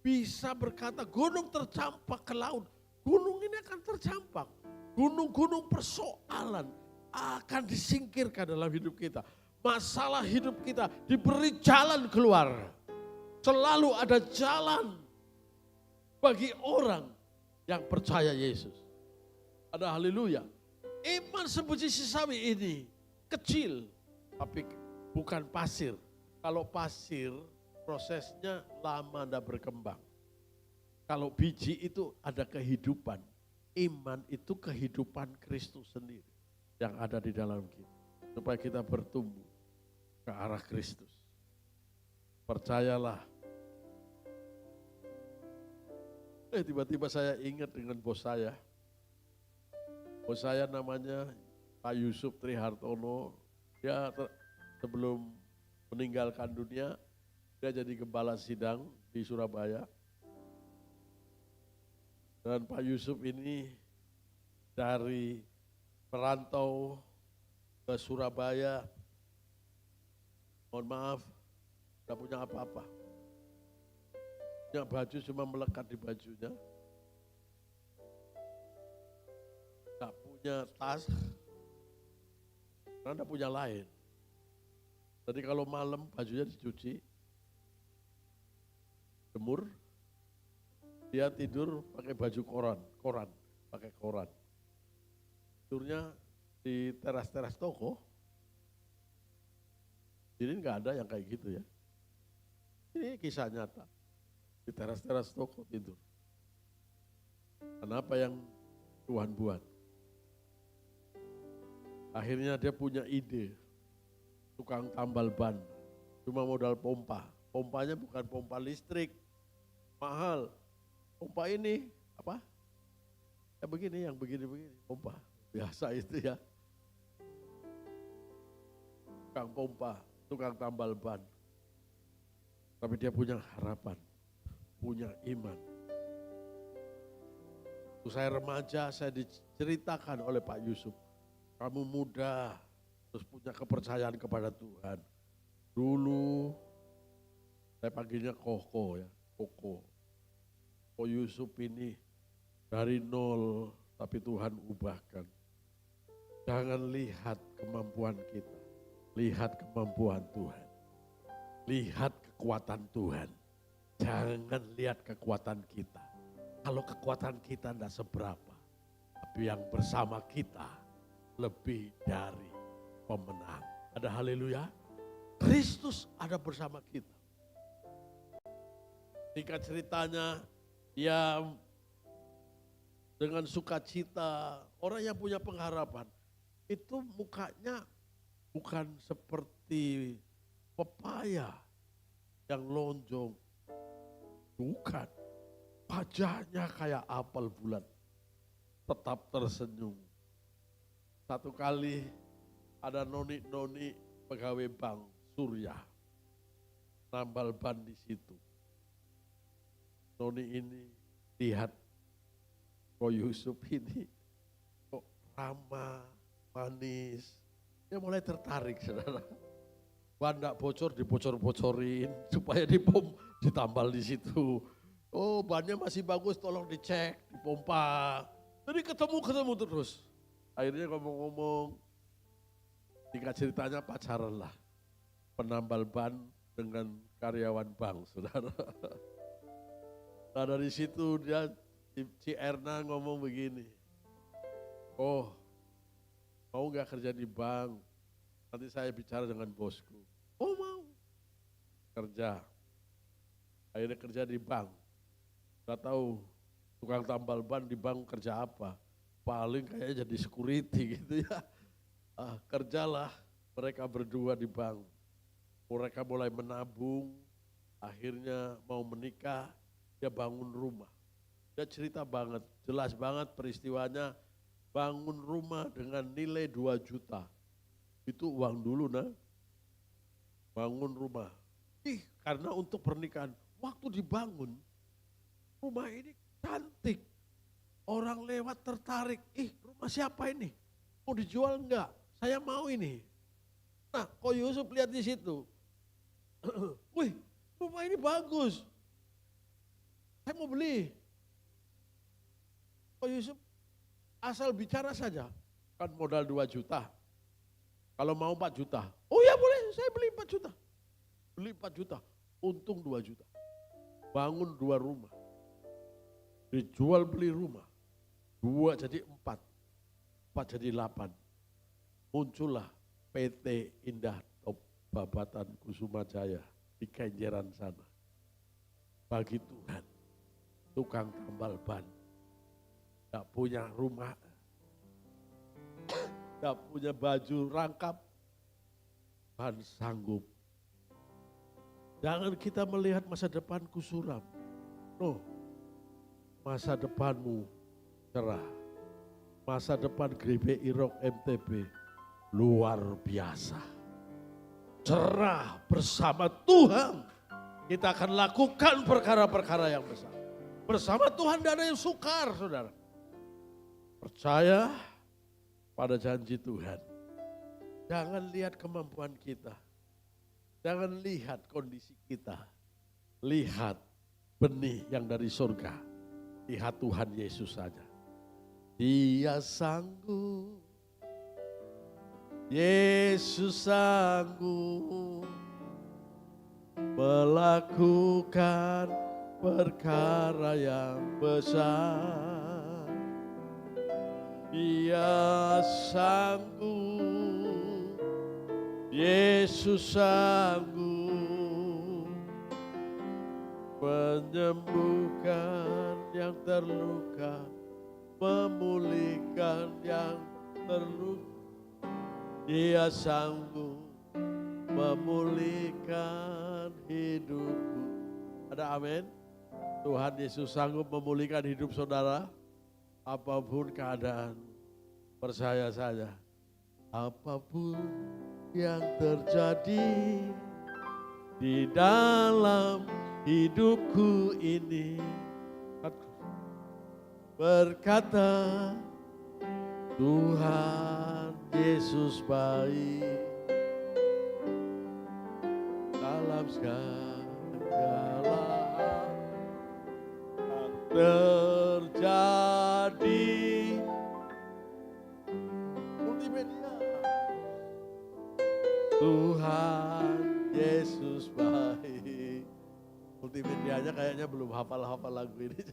bisa berkata gunung tercampak ke laut. Gunung ini akan tercampak. Gunung-gunung persoalan akan disingkirkan dalam hidup kita. Masalah hidup kita diberi jalan keluar. Selalu ada jalan bagi orang yang percaya Yesus. Ada haleluya. Iman sebiji sesawi ini kecil, tapi bukan pasir. Kalau pasir prosesnya lama tidak berkembang. Kalau biji itu ada kehidupan. Iman itu kehidupan Kristus sendiri yang ada di dalam kita. Supaya kita bertumbuh ke arah Kristus. Percayalah. Tiba-tiba saya ingat dengan bos saya. Bos saya namanya Pak Yusuf Trihartono. Dia sebelum meninggalkan dunia, dia jadi gembala sidang di Surabaya. Dan Pak Yusuf ini dari perantau ke Surabaya, mohon maaf, tidak punya apa-apa. Punya baju cuma melekat di bajunya. Tidak punya tas, karena tidak punya lain. Jadi kalau malam bajunya dicuci, jemur, dia tidur pakai baju koran, pakai koran. tidurnya di teras-teras toko. Jadi nggak ada yang kayak gitu ya. Ini kisah nyata. Di teras-teras toko tidur. Kenapa yang Tuhan buat? Akhirnya dia punya ide. Tukang tambal ban. Cuma modal pompa. Pompanya bukan pompa listrik. Mahal. Pompa ini apa? Ya begini, yang begini-begini. Pompa. Biasa itu ya. Tukang pompa. Tukang tambal ban. Tapi dia punya harapan, punya iman. Waktu saya remaja, saya diceritakan oleh Pak Yusuf. Kamu muda, terus punya kepercayaan kepada Tuhan. Dulu, saya panggilnya Koko ya, Koko. Ko Yusuf ini dari nol, tapi Tuhan ubahkan. Jangan lihat kemampuan kita, lihat kemampuan Tuhan. Lihat kekuatan Tuhan. Jangan lihat kekuatan kita. Kalau kekuatan kita tidak seberapa. Tapi yang bersama kita lebih dari pemenang. Ada haleluya. Kristus ada bersama kita. Singkat ceritanya, ya dengan sukacita, orang yang punya pengharapan, itu mukanya bukan seperti pepaya yang lonjong, bukan. Wajahnya kayak apel bulat, tetap tersenyum. Satu kali ada noni-noni pegawai bank Surya, nambal ban di situ. Noni ini lihat Ko Yusuf ini kok ramah, manis. Dia mulai tertarik, saudara. Ban enggak bocor, dibocor-bocorin supaya ditambal di situ. Oh, bannya masih bagus, tolong dicek, dipompa. Jadi ketemu terus. Akhirnya ngomong-ngomong, singkat ceritanya pacaran lah. Penambal ban dengan karyawan bank, saudara. Nah dari situ dia, si Erna ngomong begini. Oh, mau gak kerja di bank? Nanti saya bicara dengan bosku. Oh mau. Kerja. Akhirnya kerja di bank. Gak tahu tukang tambal ban di bank kerja apa. Paling kayaknya jadi security gitu ya. Kerjalah mereka berdua di bank. Mereka mulai menabung. Akhirnya mau menikah. Dia bangun rumah. Dia cerita banget. Jelas banget peristiwanya. Bangun rumah dengan nilai 2 juta. Itu uang dulu nah. Bangun rumah. Karena untuk pernikahan. Waktu dibangun. Rumah ini cantik. Orang lewat tertarik. Rumah siapa ini? Mau dijual enggak? Saya mau ini. Nah, Ko Yusuf lihat di situ. Wih, rumah ini bagus. Saya mau beli. Ko Yusuf asal bicara saja. Kan modal 2 juta. Kalau mau 4 juta. Oh ya boleh, saya beli 4 juta. Beli 4 juta. Untung 2 juta. Bangun 2 rumah. Dijual beli rumah. 2 jadi 4. 4 jadi 8. Muncullah PT Indah Top Babatan Kusuma Jaya di Kenjeran sana. Bagi Tuhan, tukang tambal ban. Gak punya rumah. Gak punya baju rangkap. Tuhan sanggup. Jangan kita melihat masa depanku suram. No. Masa depanmu cerah. Masa depan GBI Rock MTB luar biasa. Cerah bersama Tuhan. Kita akan lakukan perkara-perkara yang besar. Bersama Tuhan tidak ada yang sukar, saudara. Percaya pada janji Tuhan. Jangan lihat kemampuan kita. Jangan lihat kondisi kita. Lihat benih yang dari surga. Lihat Tuhan Yesus saja. Dia sanggup. Yesus sanggup melakukan perkara yang besar. Dia sanggup, Yesus sanggup menyembuhkan yang terluka, memulihkan yang terluka. Dia sanggup memulihkan hidupku. Ada amin? Tuhan Yesus sanggup memulihkan hidup saudara. Apapun keadaan, percaya saja. Apapun yang terjadi di dalam hidupku ini, berkata Tuhan Yesus baik dalam segala terjadi. Multimedia. Tuhan Yesus baik. Multimedianya kayaknya belum hafal-hafal lagu ini.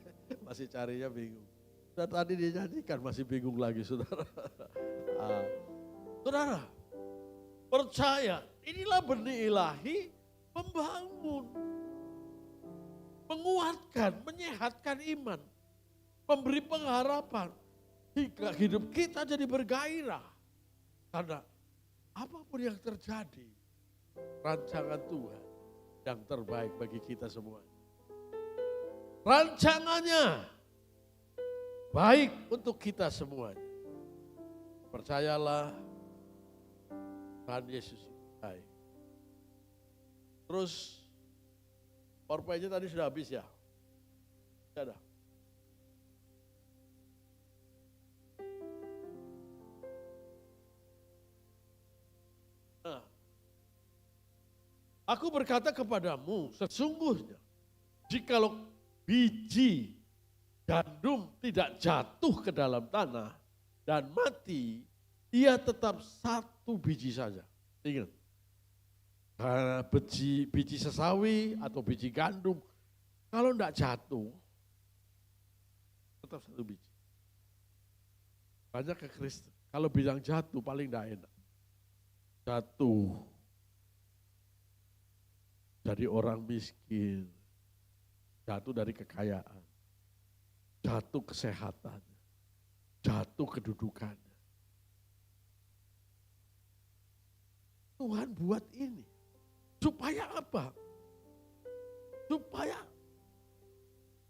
Masih carinya bingung. Dan tadi dia nyanyikan masih bingung lagi saudara. Saudara, percaya inilah benih ilahi membangun, menguatkan, menyehatkan iman, memberi pengharapan hingga hidup kita jadi bergairah. Karena apapun yang terjadi, rancangan Tuhan yang terbaik bagi kita semua. Rancangannya baik untuk kita semuanya. Percayalah, Tuhan Yesus baik. Terus PowerPoint-nya tadi sudah habis ya? Sudah. Nah, aku berkata kepadamu, sesungguhnya jikalau biji gandum tidak jatuh ke dalam tanah dan mati, ia tetap satu biji saja. Ingat, karena biji sesawi atau biji gandum, kalau tidak jatuh, tetap satu biji. Banyak ke Kristen, kalau bilang jatuh paling tidak enak. Jatuh jadi orang miskin, jatuh dari kekayaan, jatuh kesehatan, jatuh kedudukannya. Tuhan buat ini. Supaya apa? Supaya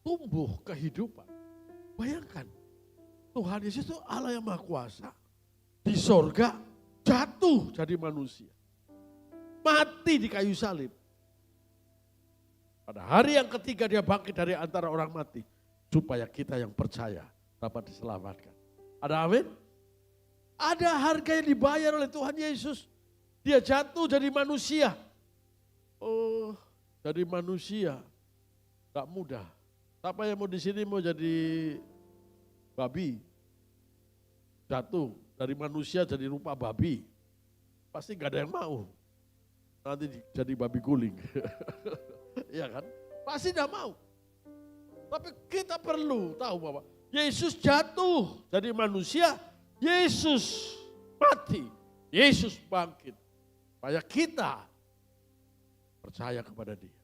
tumbuh kehidupan. Bayangkan, Tuhan Yesus itu Allah yang Maha Kuasa. Di sorga jatuh jadi manusia. Mati di kayu salib. Pada hari yang ketiga dia bangkit dari antara orang mati. Supaya kita yang percaya dapat diselamatkan. Ada amin? Ada harga yang dibayar oleh Tuhan Yesus. Dia jatuh jadi manusia. Oh, jadi manusia gak mudah. Siapa yang mau di sini mau jadi babi? Jatuh dari manusia jadi rupa babi. Pasti gak ada yang mau. Nanti jadi babi guling. Iya kan? Pasti gak mau. Tapi kita perlu tahu bahwa Yesus jatuh jadi manusia, Yesus mati, Yesus bangkit. Supaya kita percaya kepada Dia.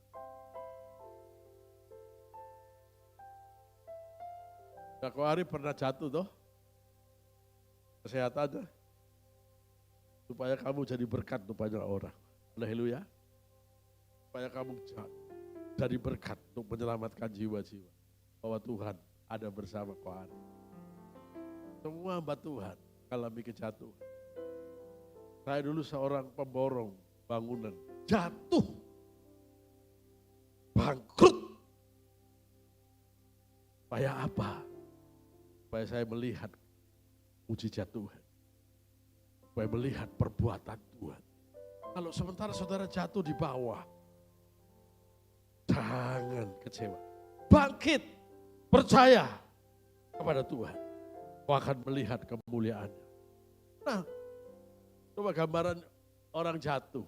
Kau hari pernah jatuh toh? Kesehatannya. Supaya kamu jadi berkat untuk banyak orang. Haleluya. Supaya kamu jadi berkat untuk menyelamatkan jiwa-jiwa. Bahwa Tuhan ada bersama kau hari. Semua hamba Tuhan alami kejatuhan. Saya dulu seorang pemborong bangunan. Jatuh. Bangkrut. Supaya apa? Supaya saya melihat mujizat Tuhan. Supaya melihat perbuatan Tuhan. Kalau sementara saudara jatuh di bawah, jangan kecewa. Bangkit, percaya kepada Tuhan. Kau akan melihat kemuliaannya. Nah, coba gambaran orang jatuh.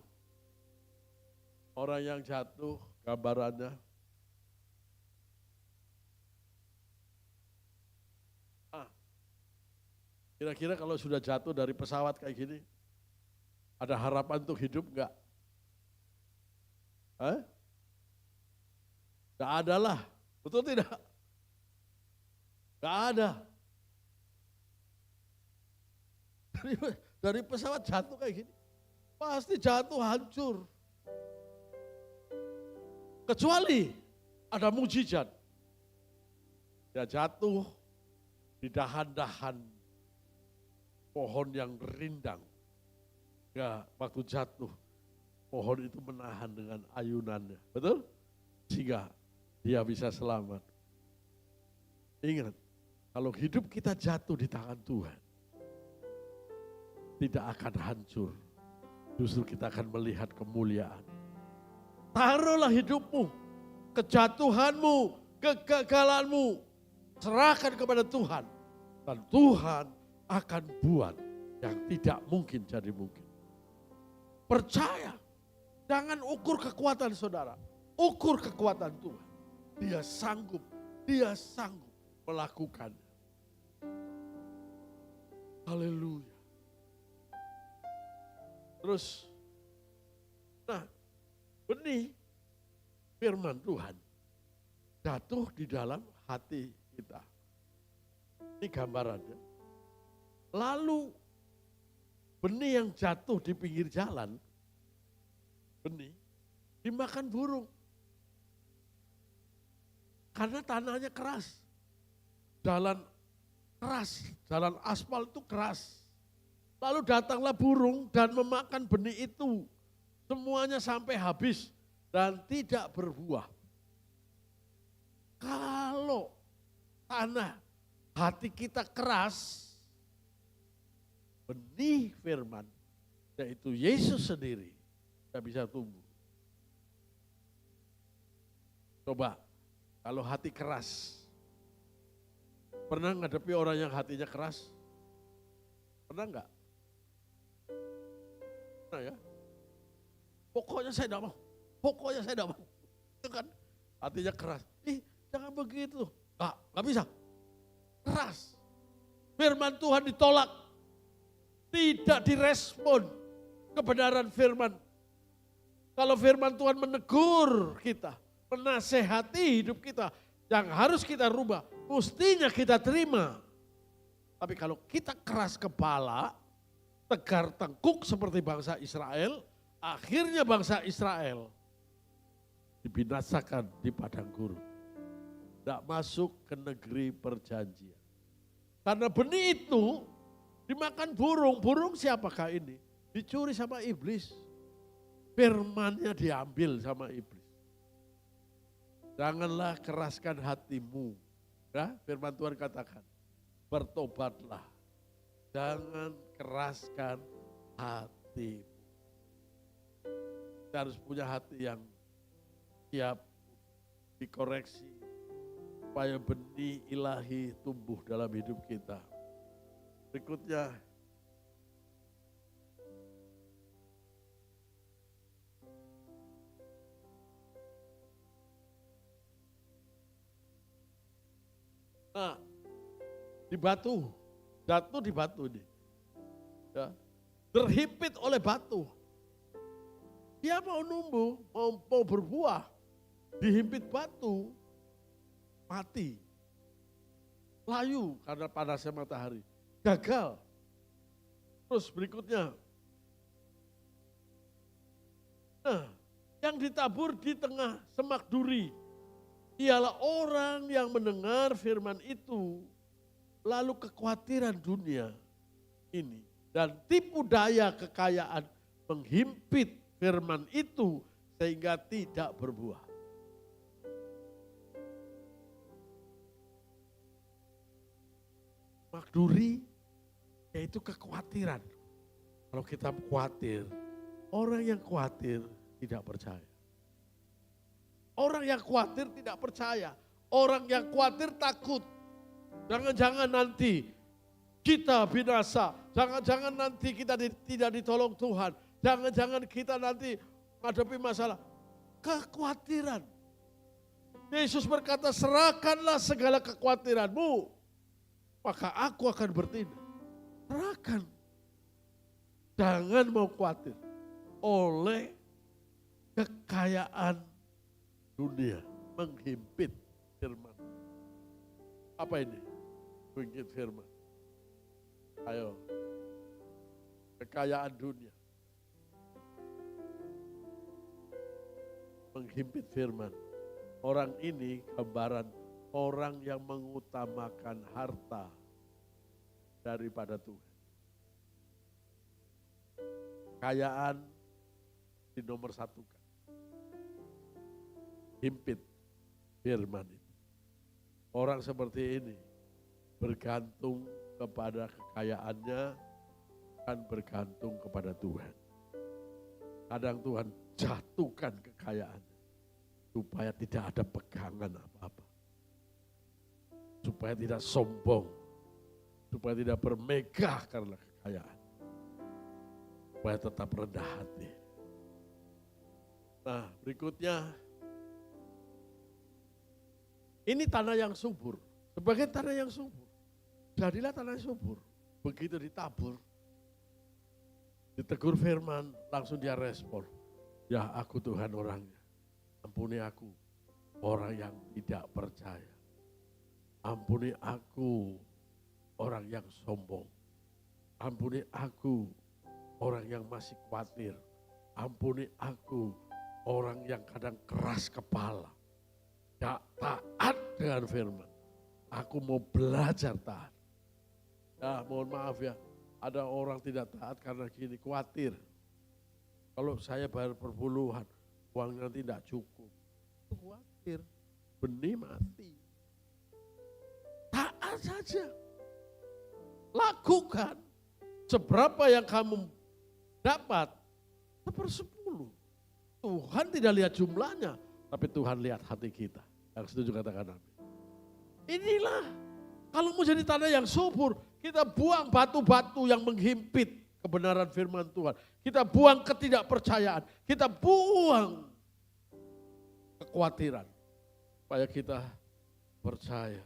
Orang yang jatuh, gambarannya. Kira-kira kalau sudah jatuh dari pesawat kayak gini, ada harapan untuk hidup enggak? Enggak ada lah, betul tidak? Enggak ada. Dari pesawat jatuh kayak gini, pasti jatuh hancur. Kecuali ada mujizat. Dia jatuh di dahan-dahan pohon yang rindang. Ya, waktu jatuh, pohon itu menahan dengan ayunannya. Betul? Sehingga dia bisa selamat. Ingat, kalau hidup kita jatuh di tangan Tuhan, tidak akan hancur. Justru kita akan melihat kemuliaan. Taruhlah hidupmu, kejatuhanmu, kegagalanmu, serahkan kepada Tuhan. Dan Tuhan akan buat yang tidak mungkin jadi mungkin. Percaya, jangan ukur kekuatan saudara, ukur kekuatan Tuhan. Dia sanggup melakukannya. Haleluya. Terus, benih firman Tuhan jatuh di dalam hati kita. Ini gambarannya. Lalu benih yang jatuh di pinggir jalan, benih dimakan burung. Karena tanahnya keras. Jalan keras, jalan aspal itu keras. Lalu datanglah burung dan memakan benih itu. Semuanya sampai habis dan tidak berbuah. Kalau tanah hati kita keras, benih firman, yaitu Yesus sendiri, tidak bisa tumbuh. Coba, kalau hati keras, pernah ngadepi orang yang hatinya keras? Pernah enggak? Pernah ya? Pokoknya saya tidak mau, pokoknya saya tidak mau. Itu kan hatinya keras. Jangan begitu. Enggak bisa. Keras. Firman Tuhan ditolak. Tidak direspon kebenaran firman. Kalau firman Tuhan menegur kita, menasehati hidup kita, yang harus kita rubah, mestinya kita terima. Tapi kalau kita keras kepala, tegar tengkuk seperti bangsa Israel, akhirnya bangsa Israel dibinasakan di padang gurun. Tidak masuk ke negeri perjanjian. Karena benih itu dimakan burung. Burung siapakah ini? Dicuri sama iblis. Firmannya diambil sama iblis. Janganlah keraskan hatimu. Ya, firman Tuhan katakan, bertobatlah. Jangan keraskan hatimu. Kita harus punya hati yang siap dikoreksi. Supaya benih ilahi tumbuh dalam hidup kita. Berikutnya, di batu, jatuh di batu ini, ya, terhimpit oleh batu. Dia mau numbuh, mau berbuah, dihimpit batu, mati, layu karena panasnya matahari, gagal. Terus berikutnya, yang ditabur di tengah semak duri, ialah orang yang mendengar firman itu, lalu kekhawatiran dunia ini dan tipu daya kekayaan menghimpit firman itu sehingga tidak berbuah. Duri yaitu kekhawatiran. Kalau kita khawatir, orang yang khawatir tidak percaya. Orang yang khawatir tidak percaya. Orang yang khawatir takut. Jangan-jangan nanti kita binasa. Jangan-jangan nanti kita tidak ditolong Tuhan. Jangan-jangan kita nanti menghadapi masalah. Kekhawatiran. Yesus berkata, serahkanlah segala kekhawatiranmu. Maka aku akan bertindak. Serahkan. Jangan mau khawatir oleh kekayaan dunia menghimpit firman. Apa ini? Menghimpit firman. Ayo. Kekayaan dunia. Menghimpit firman. Orang ini gambaran orang yang mengutamakan harta daripada Tuhan. Kekayaan di nomor satukan. Himpit firman itu. Orang seperti ini bergantung kepada kekayaannya, kan bergantung kepada Tuhan. Kadang Tuhan jatuhkan kekayaannya supaya tidak ada pegangan apa-apa. Supaya tidak sombong, supaya tidak bermegah karena kekayaan. Supaya tetap rendah hati. Nah, berikutnya, ini tanah yang subur. Sebagai tanah yang subur, jadilah tanah yang subur. Begitu ditabur, ditegur firman, langsung dia respon. Ya, aku Tuhan orangnya. Ampuni aku, orang yang tidak percaya. Ampuni aku, orang yang sombong. Ampuni aku, orang yang masih khawatir. Ampuni aku, orang yang kadang keras kepala. Tidak taat dengan firman. Aku mau belajar taat. Ya, mohon maaf ya, ada orang tidak taat karena gini, khawatir. Kalau saya bayar perpuluhan, uangnya tidak cukup. Itu khawatir, benih mati. Taat saja. Lakukan. Seberapa yang kamu dapat, 1/10. Tuhan tidak lihat jumlahnya, tapi Tuhan lihat hati kita. Yang setuju katakan amin. Inilah, kalau mau jadi tanah yang subur, kita buang batu-batu yang menghimpit kebenaran firman Tuhan. Kita buang ketidakpercayaan, kita buang kekhawatiran. Supaya kita percaya,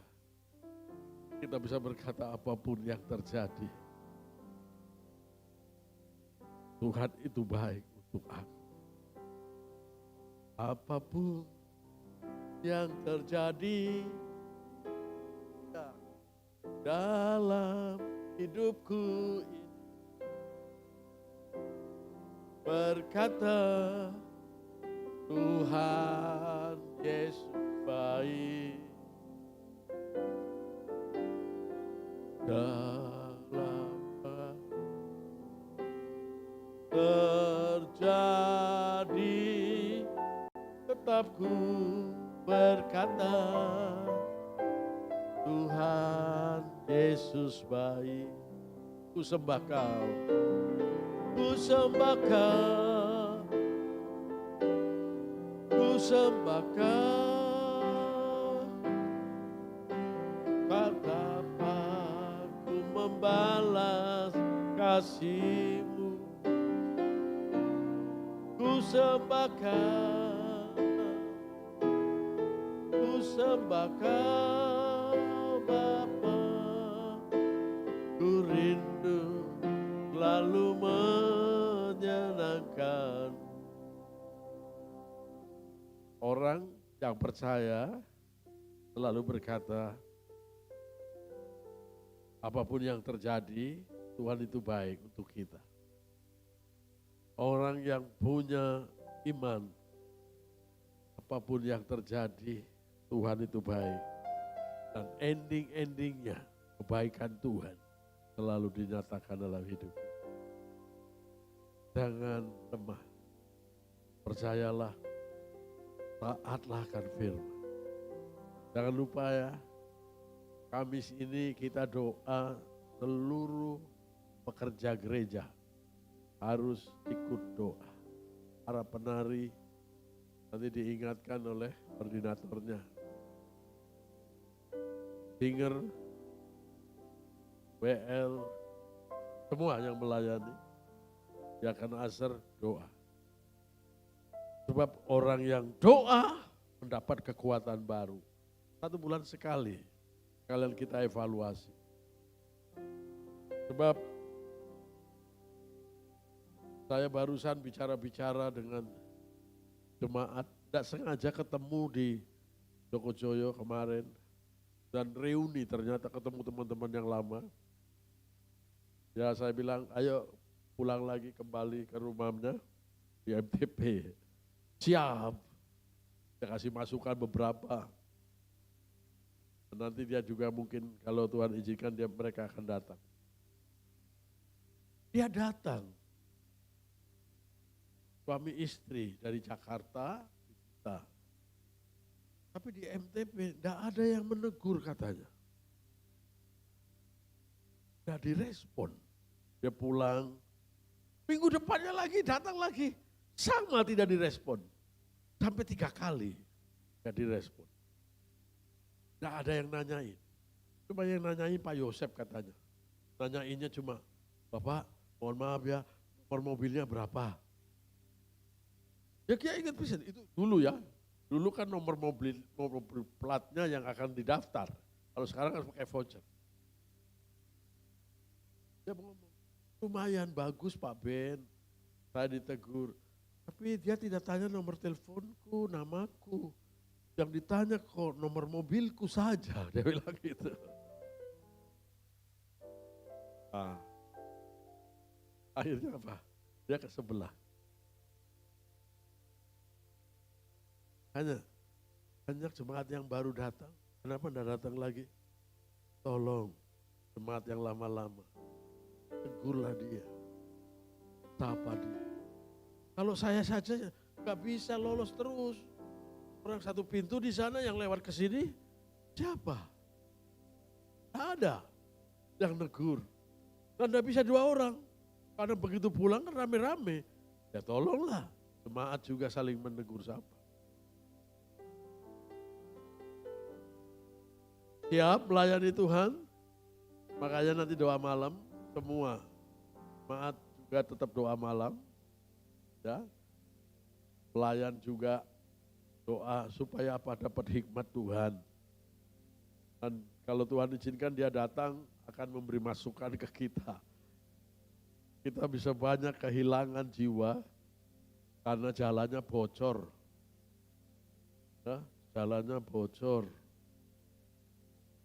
kita bisa berkata apapun yang terjadi. Tuhan itu baik untuk aku. Apapun yang terjadi dalam hidupku ini, berkata Tuhan Yesus baik. Dalam terjadi, tetap ku berkata Tuhan Yesus baik. Ku sembah kau, ku sembah kau, ku sembah kau. Kapan ku membalas kasih-Mu, ku sembah kau, ku sembah kau Bapa. Ku rindu lalu menyenangkan. Orang yang percaya selalu berkata, apapun yang terjadi, Tuhan itu baik untuk kita. Orang yang punya iman, apapun yang terjadi, Tuhan itu baik. Dan ending-endingnya, kebaikan Tuhan selalu dinyatakan dalam hidup. Jangan lemah, percayalah, taatlah akan firman. Jangan lupa ya, Kamis ini kita doa seluruh pekerja gereja harus ikut doa. Para penari nanti diingatkan oleh koordinatornya. Singer, WL, semua yang melayani, ya akan asar doa. Sebab orang yang doa mendapat kekuatan baru. 1 bulan sekali, kalian kita evaluasi. Sebab Saya barusan bicara-bicara dengan jemaat, tidak sengaja ketemu di Jokojoyo kemarin. Dan reuni ternyata ketemu teman-teman yang lama. Ya saya bilang, ayo pulang lagi kembali ke rumahnya di MTP. Siap. Saya kasih masukan beberapa. Nanti dia juga mungkin kalau Tuhan izinkan mereka akan datang. Dia datang. Suami istri dari Jakarta, kita. Tapi di MTP tidak ada yang menegur katanya. Tidak direspon. Dia pulang. Minggu depannya lagi datang lagi. Sama tidak direspon. Sampai 3 kali tidak direspon. Tidak ada yang nanyain. Cuma yang nanyain Pak Yosep katanya. Nanyainnya cuma, Bapak mohon maaf ya, nomor mobilnya berapa? Ya kita ingat bisa, itu dulu ya. Dulu kan nomor mobil platnya yang akan didaftar. Kalau sekarang harus pakai voucher. Dia ngomong, lumayan bagus Pak Ben. Saya ditegur. Tapi dia tidak tanya nomor teleponku, namaku. Yang ditanya kok nomor mobilku saja. Dia bilang gitu. Nah, akhirnya apa? Dia ke sebelah. Hanya banyak jemaat yang baru datang, kenapa tidak datang lagi? Tolong jemaat yang lama-lama, tegurlah dia, sapa dia. Kalau saya saja nggak bisa lolos terus, orang satu pintu di sana yang lewat ke sini, siapa? Tidak ada yang negur, dan tidak bisa 2 orang, karena begitu pulang kan rame-rame. Ya tolonglah, jemaat juga saling menegur sapa. Siap melayani Tuhan, makanya nanti doa malam semua. Jemaat juga tetap doa malam. Ya. Pelayan juga doa supaya apa? Dapat hikmat Tuhan. Dan kalau Tuhan izinkan dia datang akan memberi masukan ke kita. Kita bisa banyak kehilangan jiwa karena jalannya bocor. Ya, jalannya bocor.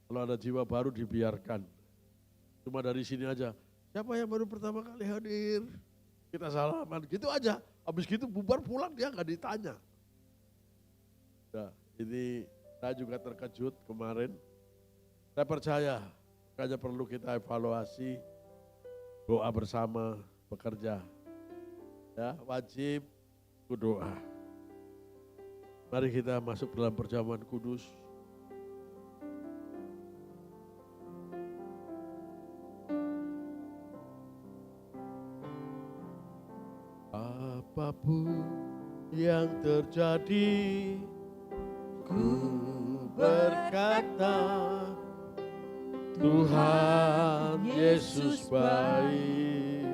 Kalau ada jiwa baru dibiarkan. Cuma dari sini aja. Siapa yang baru pertama kali hadir? Kita salaman, gitu aja. Habis gitu bubar pulang dia nggak ditanya. Nah, ini saya juga terkejut kemarin. Saya percaya, makanya perlu kita evaluasi, doa bersama, bekerja. Ya, wajib berdoa. Mari kita masuk dalam perjamuan kudus. Apapun yang terjadi, ku berkata, Tuhan Yesus baik.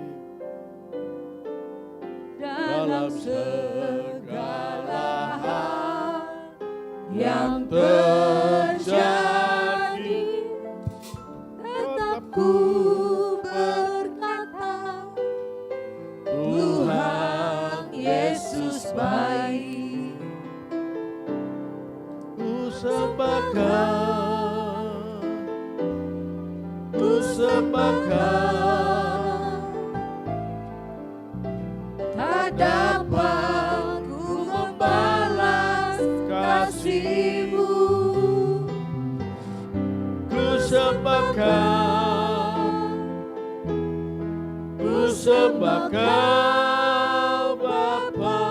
Dalam segala hal yang terjadi, tetap ku berkata, Tuhan Yesus baik. Ku sembahkan, tak dapat ku membalas kasih-Mu. Ku sembahkan Bapa,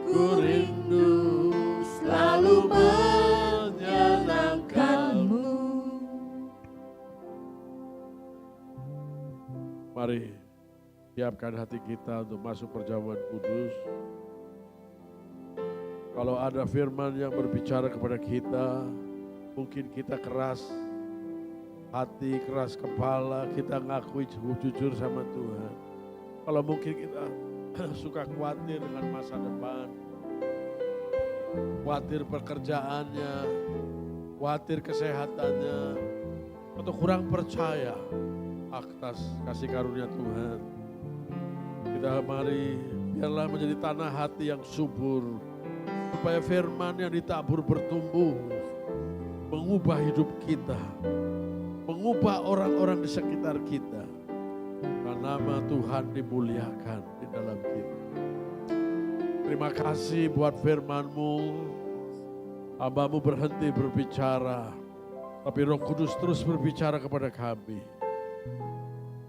ku rindu selalu menyenangkan-Mu. Mari siapkan hati kita untuk masuk perjamuan kudus. Kalau ada firman yang berbicara kepada kita, mungkin kita keras hati, keras kepala, kita ngakui jujur sama Tuhan. Kalau mungkin kita suka khawatir dengan masa depan, khawatir pekerjaannya, khawatir kesehatannya, atau kurang percaya atas kasih karunia Tuhan. Kita mari biarlah menjadi tanah hati yang subur, supaya firman yang ditabur bertumbuh, mengubah hidup kita, mengubah orang-orang di sekitar kita. Karena nama Tuhan dimuliakan di dalam kita. Terima kasih buat firman-Mu. Hamba-Mu berhenti berbicara, tapi Roh Kudus terus berbicara kepada kami.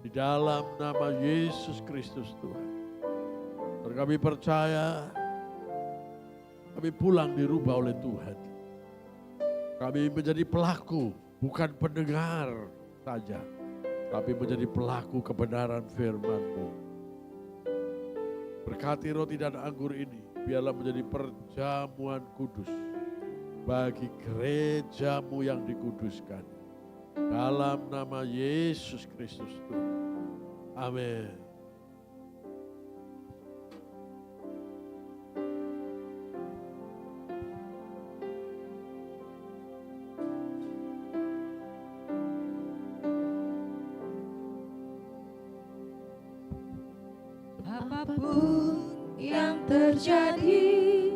Di dalam nama Yesus Kristus Tuhan. Dan kami percaya, kami pulang dirubah oleh Tuhan. Kami menjadi pelaku, bukan pendengar saja, tapi menjadi pelaku kebenaran firman-Mu. Berkati roti dan anggur ini, biarlah menjadi perjamuan kudus bagi gereja-Mu yang dikuduskan. Dalam nama Yesus Kristus Tuhan. Amin. Apapun yang terjadi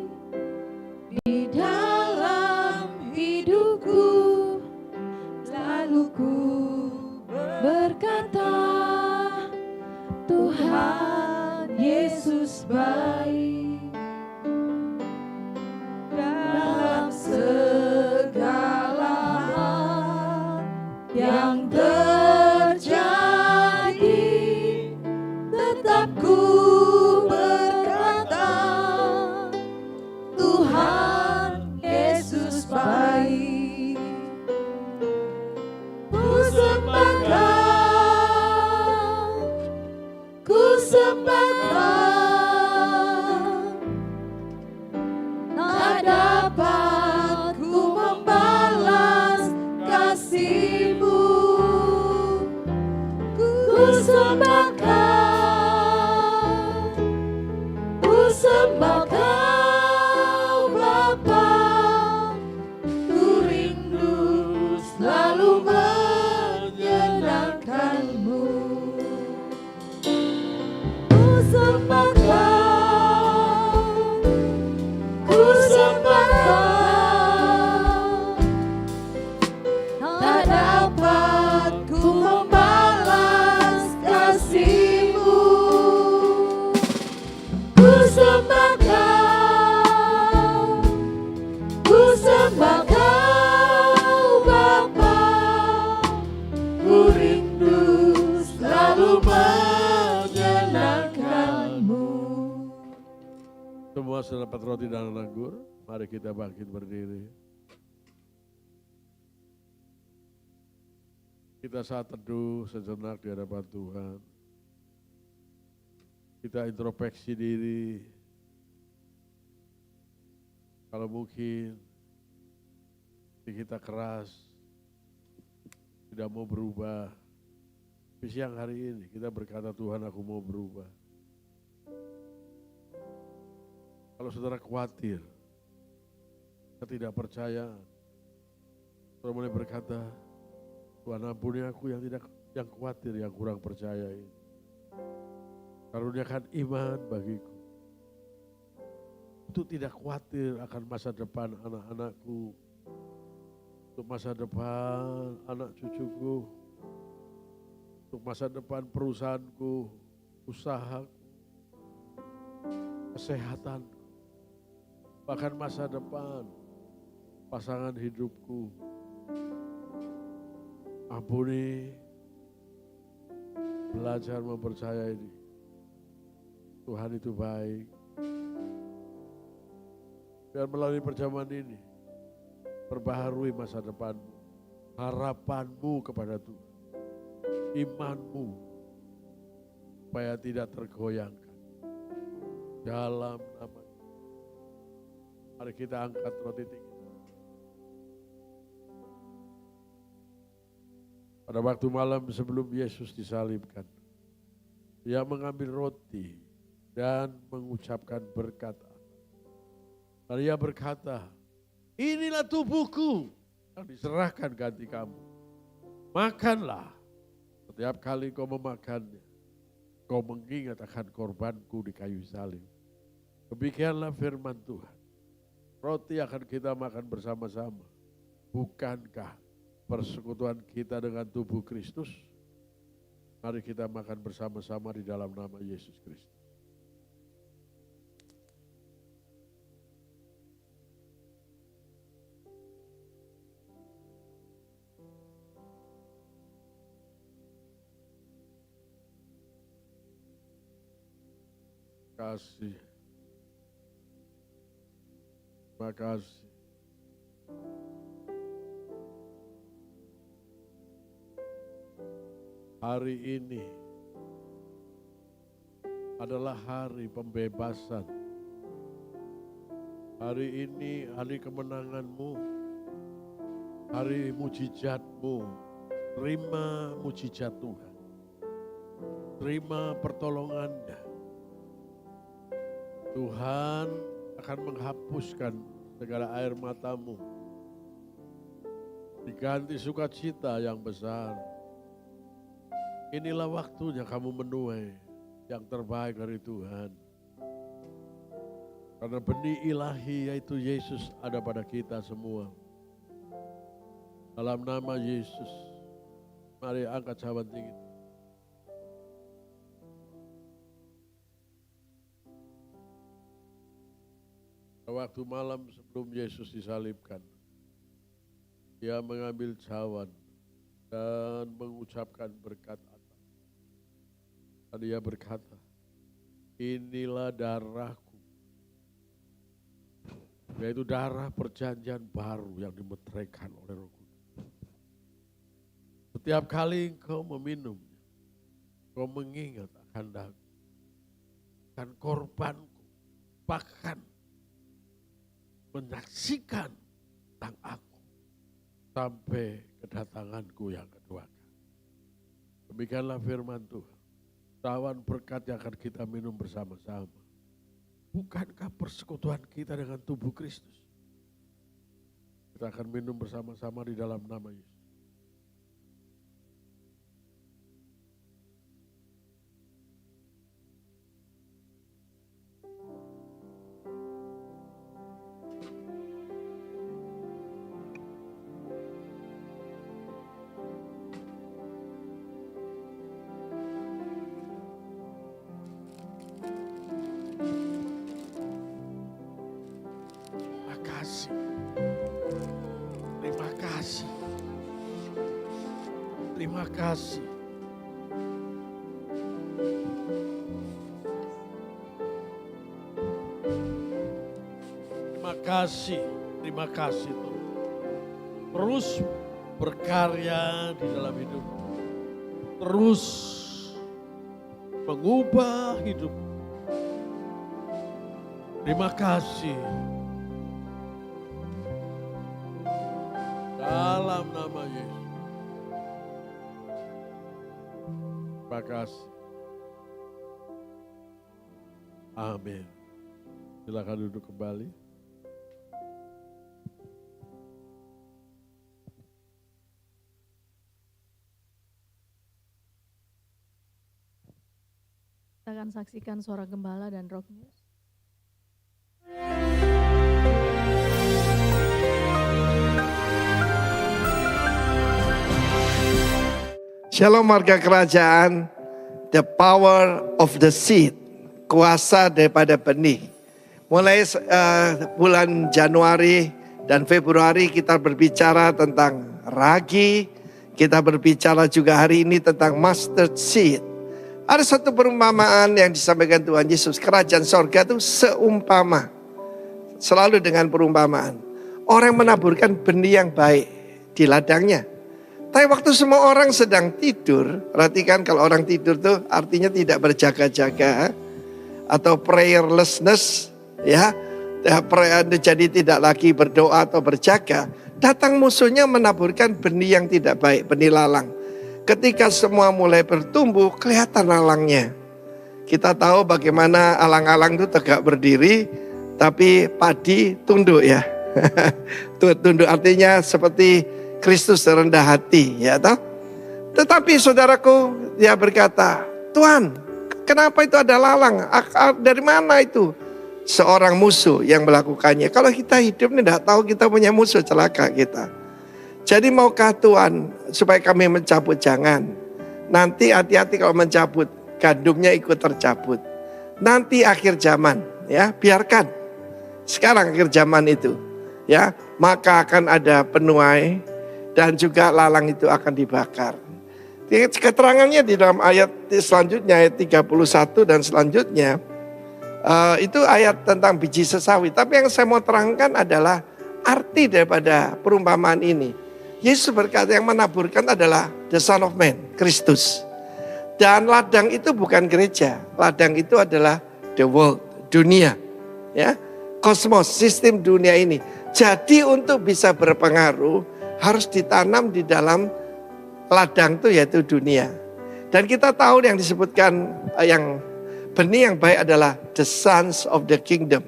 di dalam hidupku, selalu ku berkata, Tuhan Yesus baik. Dalam segala hal yang terjadi, tetap ku berkata, Tuhan Yesus baik. Ku sembah Kau, ku sembah Kau, tak dapat ku membalas kasih-Mu. Ku sembah Kau, ku sembah Kau Bapa, ku rindu selalu menyenangkan-Mu. Ku sembah Kau, ku sembah Kau, tak dapat ku membalas kasih-Mu. Ku sembah Kau, ku sembah Kau Bapa, ku rindu selalu menyenangkan-Mu. Semua sudah dapat roti dan anggur, mari kita bangkit berdiri. Kita saat teduh sejenak di hadapan Tuhan. Kita introspeksi diri. Kalau mungkin hati kita keras, tidak mau berubah. Di siang hari ini kita berkata, Tuhan aku mau berubah. Kalau saudara khawatir, ketidakpercayaan, saudara mulai berkata, Tuhan ampuni aku yang khawatir, yang kurang percaya ini. Karuniakan iman bagiku, untuk tidak khawatir akan masa depan anak-anakku, untuk masa depan anak cucuku, untuk masa depan perusahaanku, usahaku, kesehatanku, bahkan masa depan pasangan hidupku. Ampuni, belajar mempercayai Tuhan itu baik. Biar melalui perjamuan ini, perbaharui masa depanmu, harapanmu kepada Tuhan, imanmu, supaya tidak tergoyangkan. Dalam nama, mari kita angkat roti tinggi. Pada waktu malam sebelum Yesus disalibkan, Dia mengambil roti dan mengucapkan berkat. Lalu Dia berkata, inilah tubuhku yang diserahkan ganti kamu. Makanlah, setiap kali kau memakannya, Kau mengingat akan korbanku di kayu salib. Demikianlah firman Tuhan. Roti akan kita makan bersama-sama. Bukankah persekutuan kita dengan tubuh Kristus? Mari kita makan bersama-sama di dalam nama Yesus Kristus. Kasih. Terima kasih. Hari ini adalah hari pembebasan. Hari ini hari kemenanganmu. Hari mujizatmu. Terima mujizat Tuhan. Terima pertolongannya. Tuhan akan menghapuskan segala air matamu. Diganti sukacita yang besar. Inilah waktunya kamu menuai yang terbaik dari Tuhan. Karena benih ilahi yaitu Yesus ada pada kita semua. Dalam nama Yesus, mari angkat sahabat tinggi. Waktu malam sebelum Yesus disalibkan, Dia mengambil cawan dan mengucapkan berkat atas. Dan Dia berkata, inilah darahku, yaitu darah perjanjian baru yang dimeteraikan oleh Roh Kudus. Setiap kali engkau meminumnya, engkau mengingat akan dagu, akan korbanku, bahkan menyaksikan tentang aku sampai kedatanganku yang kedua. Demikianlah firman Tuhan. Cawan berkat yang akan kita minum bersama-sama. Bukankah persekutuan kita dengan tubuh Kristus? Kita akan minum bersama-sama di dalam nama Yesus. Terima kasih. Terima kasih. Terima kasih Tuhan. Terus berkarya di dalam hidup. Terus mengubah hidup. Terima kasih. Dalam nama Yesus. Terima kasih. Amin. Silakan duduk kembali. Kita akan saksikan suara gembala dan rock news. Shalom warga kerajaan, the power of the seed, kuasa daripada benih. Mulai bulan Januari dan Februari kita berbicara tentang ragi, kita berbicara juga hari ini tentang mustard seed. Ada satu perumpamaan yang disampaikan Tuhan Yesus, kerajaan sorga itu seumpama, selalu dengan perumpamaan. Orang menaburkan benih yang baik di ladangnya. Tapi waktu semua orang sedang tidur, perhatikan kalau orang tidur tuh artinya tidak berjaga-jaga atau prayerlessness, ya, jadi tidak lagi berdoa atau berjaga. Datang musuhnya menaburkan benih yang tidak baik, benih lalang. Ketika semua mulai bertumbuh, kelihatan lalangnya. Kita tahu bagaimana alang-alang itu tegak berdiri, tapi padi tunduk ya. Tunduk artinya seperti Kristus rendah hati, ya toh. Tetapi saudaraku, dia berkata, Tuhan, kenapa itu ada lalang? Dari mana itu? Seorang musuh yang melakukannya. Kalau kita hidup ini tidak tahu kita punya musuh, celaka kita. Jadi maukah Tuhan supaya kami mencabut? Jangan. Nanti hati-hati kalau mencabut, gandumnya ikut tercabut. Nanti akhir zaman, ya biarkan. Sekarang akhir zaman itu, ya maka akan ada penuai dan juga lalang itu akan dibakar. Keterangannya di dalam ayat selanjutnya, ayat 31 dan selanjutnya. Itu ayat tentang biji sesawi. Tapi yang saya mau terangkan adalah arti daripada perumpamaan ini. Yesus berkata yang menaburkan adalah the Son of Man, Kristus. Dan ladang itu bukan gereja. Ladang itu adalah the world, dunia. Ya, kosmos, sistem dunia ini. Jadi untuk bisa berpengaruh harus ditanam di dalam ladang itu yaitu dunia. Dan kita tahu yang disebutkan yang benih yang baik adalah the sons of the kingdom.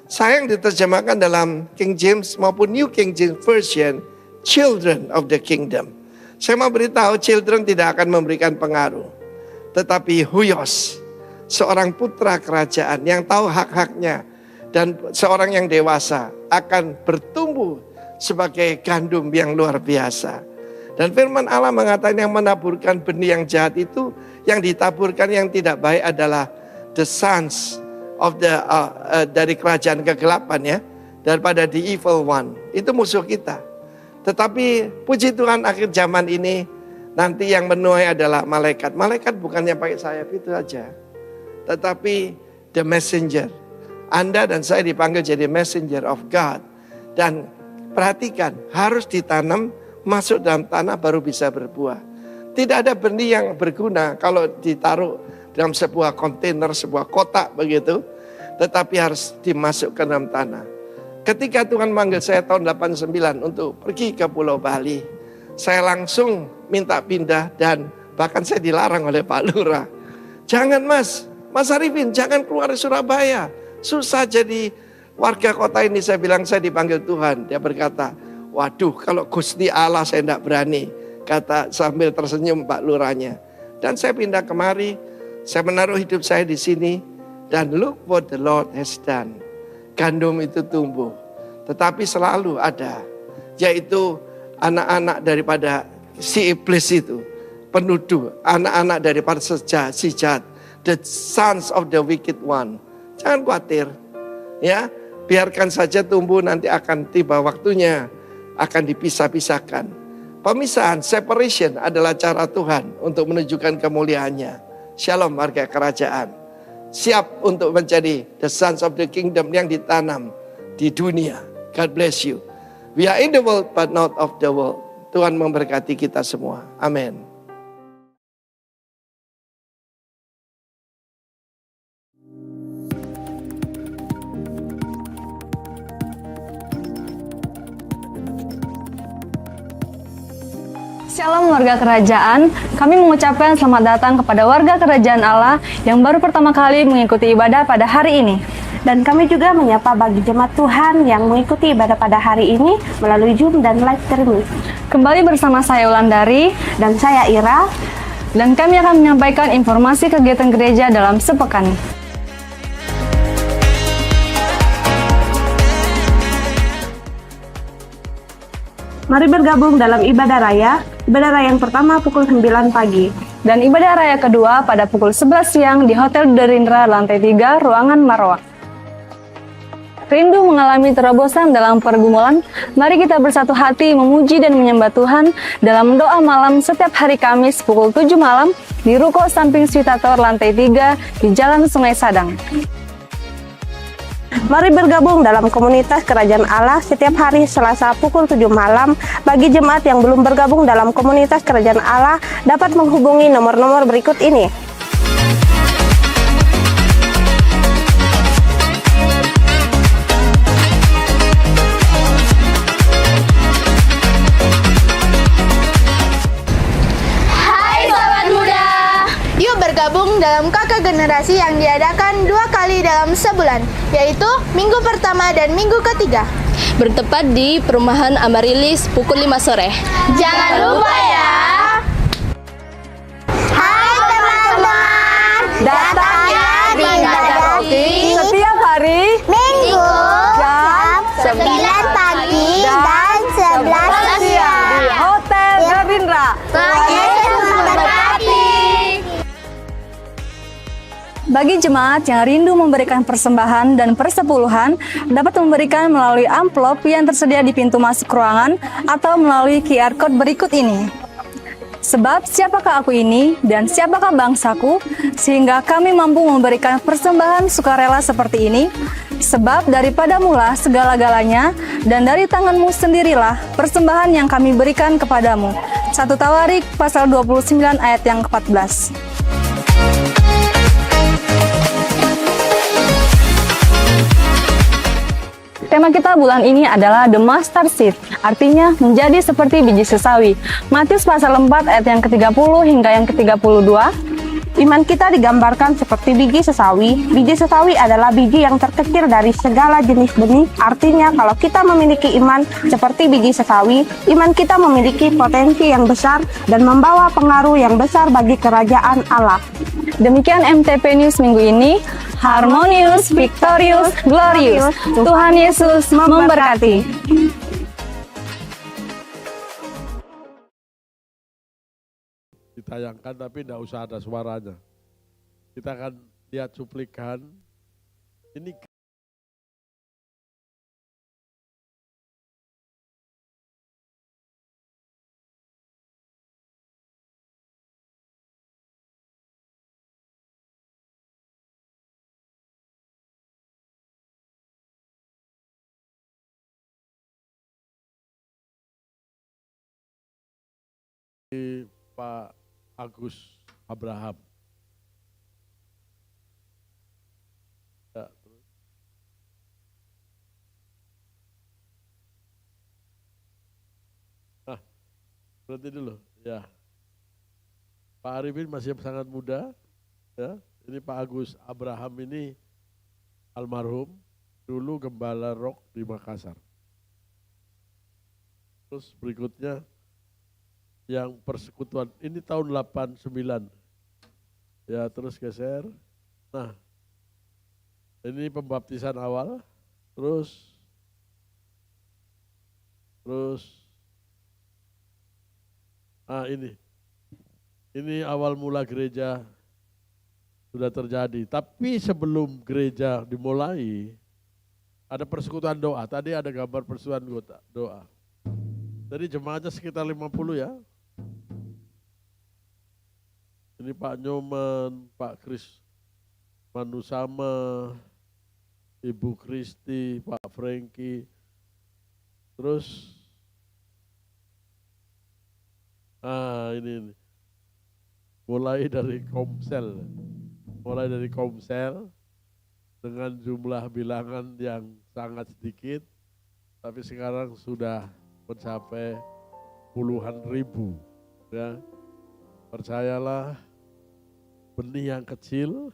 Sayang diterjemahkan dalam King James maupun New King James Version, children of the kingdom. Saya mau beritahu, children tidak akan memberikan pengaruh. Tetapi huios, seorang putra kerajaan yang tahu hak-haknya. Dan seorang yang dewasa akan bertumbuh sebagai gandum yang luar biasa. Dan firman Allah mengatakan yang menaburkan benih yang jahat itu, yang ditaburkan yang tidak baik adalah the sons of the dari kerajaan kegelapan, ya, daripada the evil one. Itu musuh kita. Tetapi puji Tuhan akhir zaman ini nanti yang menuai adalah malaikat. Malaikat bukannya pakai sayap itu aja, tetapi the messenger. Anda dan saya dipanggil jadi messenger of God. Dan perhatikan, harus ditanam, masuk dalam tanah baru bisa berbuah. Tidak ada benih yang berguna kalau ditaruh dalam sebuah kontainer, sebuah kotak begitu. Tetapi harus dimasukkan dalam tanah. Ketika Tuhan manggil saya tahun 89 untuk pergi ke Pulau Bali, saya langsung minta pindah dan bahkan saya dilarang oleh Pak Lurah. Jangan Mas Arifin, jangan keluar dari Surabaya. Susah jadi warga kota ini. Saya bilang saya dipanggil Tuhan. Dia berkata, waduh kalau Gusti Allah saya tidak berani. Kata sambil tersenyum Pak Lurahnya. Dan saya pindah kemari. Saya menaruh hidup saya di sini. Dan look what the Lord has done. Gandum itu tumbuh. Tetapi selalu ada. Yaitu anak-anak daripada si iblis itu. Penuduh. Anak-anak daripada si jahat. The sons of the wicked one. Jangan khawatir. Ya, biarkan saja tumbuh, nanti akan tiba waktunya. Akan dipisah-pisahkan. Pemisahan, separation adalah cara Tuhan untuk menunjukkan kemuliaannya. Shalom warga kerajaan. Siap untuk menjadi the sons of the kingdom yang ditanam di dunia. God bless you. We are in the world but not of the world. Tuhan memberkati kita semua. Amin. Shalom warga kerajaan, kami mengucapkan selamat datang kepada warga kerajaan Allah yang baru pertama kali mengikuti ibadah pada hari ini. Dan kami juga menyapa bagi jemaat Tuhan yang mengikuti ibadah pada hari ini melalui Zoom dan live streaming. Kembali bersama saya Wulandari Dan saya Ira. dan kami akan menyampaikan informasi kegiatan gereja dalam sepekan. Mari bergabung dalam ibadah raya. Ibadah raya yang pertama pukul 9 pagi. Dan ibadah raya kedua pada pukul 11 siang di Hotel Derindra lantai 3, ruangan Marwah. Rindu mengalami terobosan dalam pergumulan? Mari kita bersatu hati memuji dan menyembah Tuhan dalam doa malam setiap hari Kamis pukul 7 malam di Ruko samping Switator lantai 3 di Jalan Sungai Sadang. Mari bergabung dalam komunitas Kerajaan Allah setiap hari Selasa pukul 7 malam. Bagi jemaat yang belum bergabung dalam komunitas Kerajaan Allah dapat menghubungi nomor-nomor berikut ini. Bergabung dalam kakak generasi yang diadakan 2 kali dalam sebulan, yaitu minggu pertama dan minggu ketiga. Bertepat di Perumahan Amarilis pukul 5 sore. Jangan lupa ya. Hai teman-teman, datang Bagi jemaat yang rindu memberikan persembahan dan persepuluhan, dapat memberikan melalui amplop yang tersedia di pintu masuk ruangan atau melalui QR Code berikut ini. Sebab siapakah aku ini dan siapakah bangsaku, sehingga kami mampu memberikan persembahan sukarela seperti ini? Sebab daripada mula segala-galanya, dan dari tanganmu sendirilah persembahan yang kami berikan kepadamu. 1 Tawarik pasal 29 ayat yang ke-14. Tema kita bulan ini adalah The Mustard Seed, artinya menjadi seperti biji sesawi. Matius pasal 4 ayat yang ke-30 hingga yang ke-32. Iman kita digambarkan seperti biji sesawi. Biji sesawi adalah biji yang terkecil dari segala jenis benih. Artinya kalau kita memiliki iman seperti biji sesawi, iman kita memiliki potensi yang besar dan membawa pengaruh yang besar bagi kerajaan Allah. Demikian MTP News minggu ini. Harmonious, victorious, glorious. Tuhan Yesus memberkati. Ditayangkan tapi tidak usah ada suaranya. Kita akan lihat cuplikan. Ini Pak Agus Abraham. Ya, terus. Nah, berhenti dulu. Ya, Pak Arifin masih sangat muda. Ya, ini Pak Agus Abraham ini almarhum, dulu gembala rock di Makassar. Terus berikutnya yang persekutuan, ini tahun 89. Ya, terus geser. Nah, ini pembaptisan awal. Terus ini awal mula gereja sudah terjadi. Tapi sebelum gereja dimulai, ada persekutuan doa. Tadi ada gambar persekutuan doa. Jadi jemaatnya sekitar 50 ya. Ini Pak Nyoman, Pak Kris Manusama, Ibu Kristi, Pak Franky. Terus, ini. Mulai dari Komsel dengan jumlah bilangan yang sangat sedikit, tapi sekarang sudah mencapai puluhan ribu. Ya, percayalah, benih yang kecil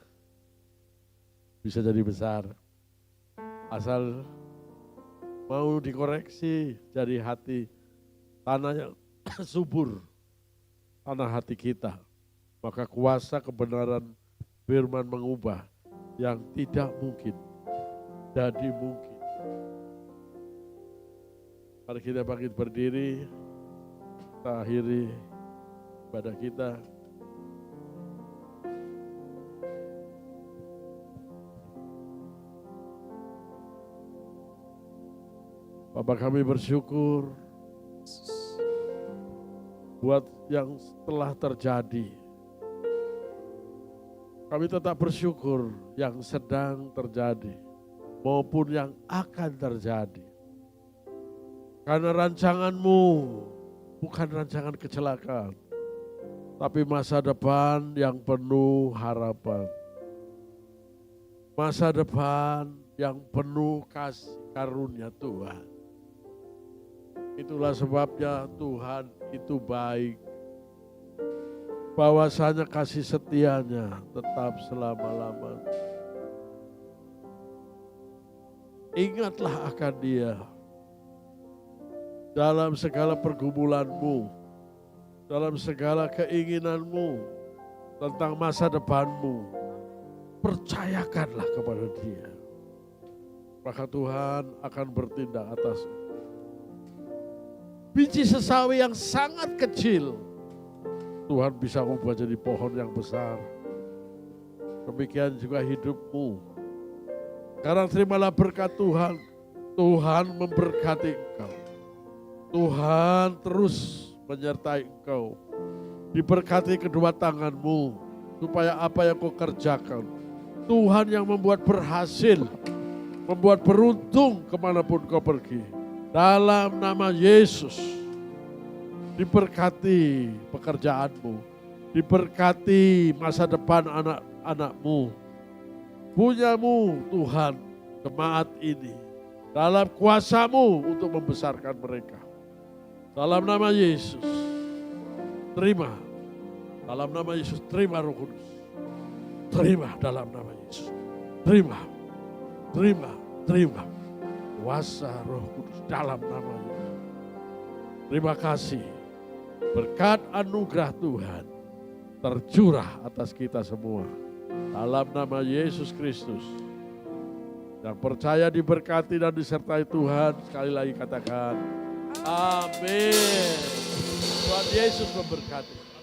bisa jadi besar. Asal mau dikoreksi jadi hati, tanah yang subur, tanah hati kita. Maka kuasa kebenaran firman mengubah yang tidak mungkin jadi mungkin. Mari kita bangkit berdiri, kita akhiri ibadah kita. Bapa, kami bersyukur buat yang telah terjadi. Kami tetap bersyukur yang sedang terjadi maupun yang akan terjadi. Karena rancangan-Mu bukan rancangan kecelakaan, tapi masa depan yang penuh harapan. Masa depan yang penuh kasih karunia Tuhan. Itulah sebabnya Tuhan itu baik. Bahwasanya kasih setianya tetap selama-lamanya. Ingatlah akan Dia dalam segala pergumulanmu, dalam segala keinginanmu tentang masa depanmu. Percayakanlah kepada Dia. Maka Tuhan akan bertindak atasmu. Biji sesawi yang sangat kecil, Tuhan bisa ubah jadi pohon yang besar. Demikian juga hidupmu. Sekarang terimalah berkat Tuhan. Tuhan memberkati engkau. Tuhan terus menyertai engkau. Diberkati kedua tanganmu, supaya apa yang kau kerjakan, Tuhan yang membuat berhasil, membuat beruntung kemanapun kau pergi. Dalam nama Yesus, diberkati pekerjaanmu, diberkati masa depan anak-anakmu. Punyamu Tuhan, jemaat ini, dalam kuasa-Mu untuk membesarkan mereka. Dalam nama Yesus, terima. Dalam nama Yesus, terima Roh Kudus. Terima dalam nama Yesus. Terima, terima, terima. Kuasa Roh Kudus dalam nama Yesus. Terima kasih. Berkat anugerah Tuhan tercurah atas kita semua. Dalam nama Yesus Kristus. Yang percaya diberkati dan disertai Tuhan, sekali lagi katakan, amin. Tuhan Yesus memberkati.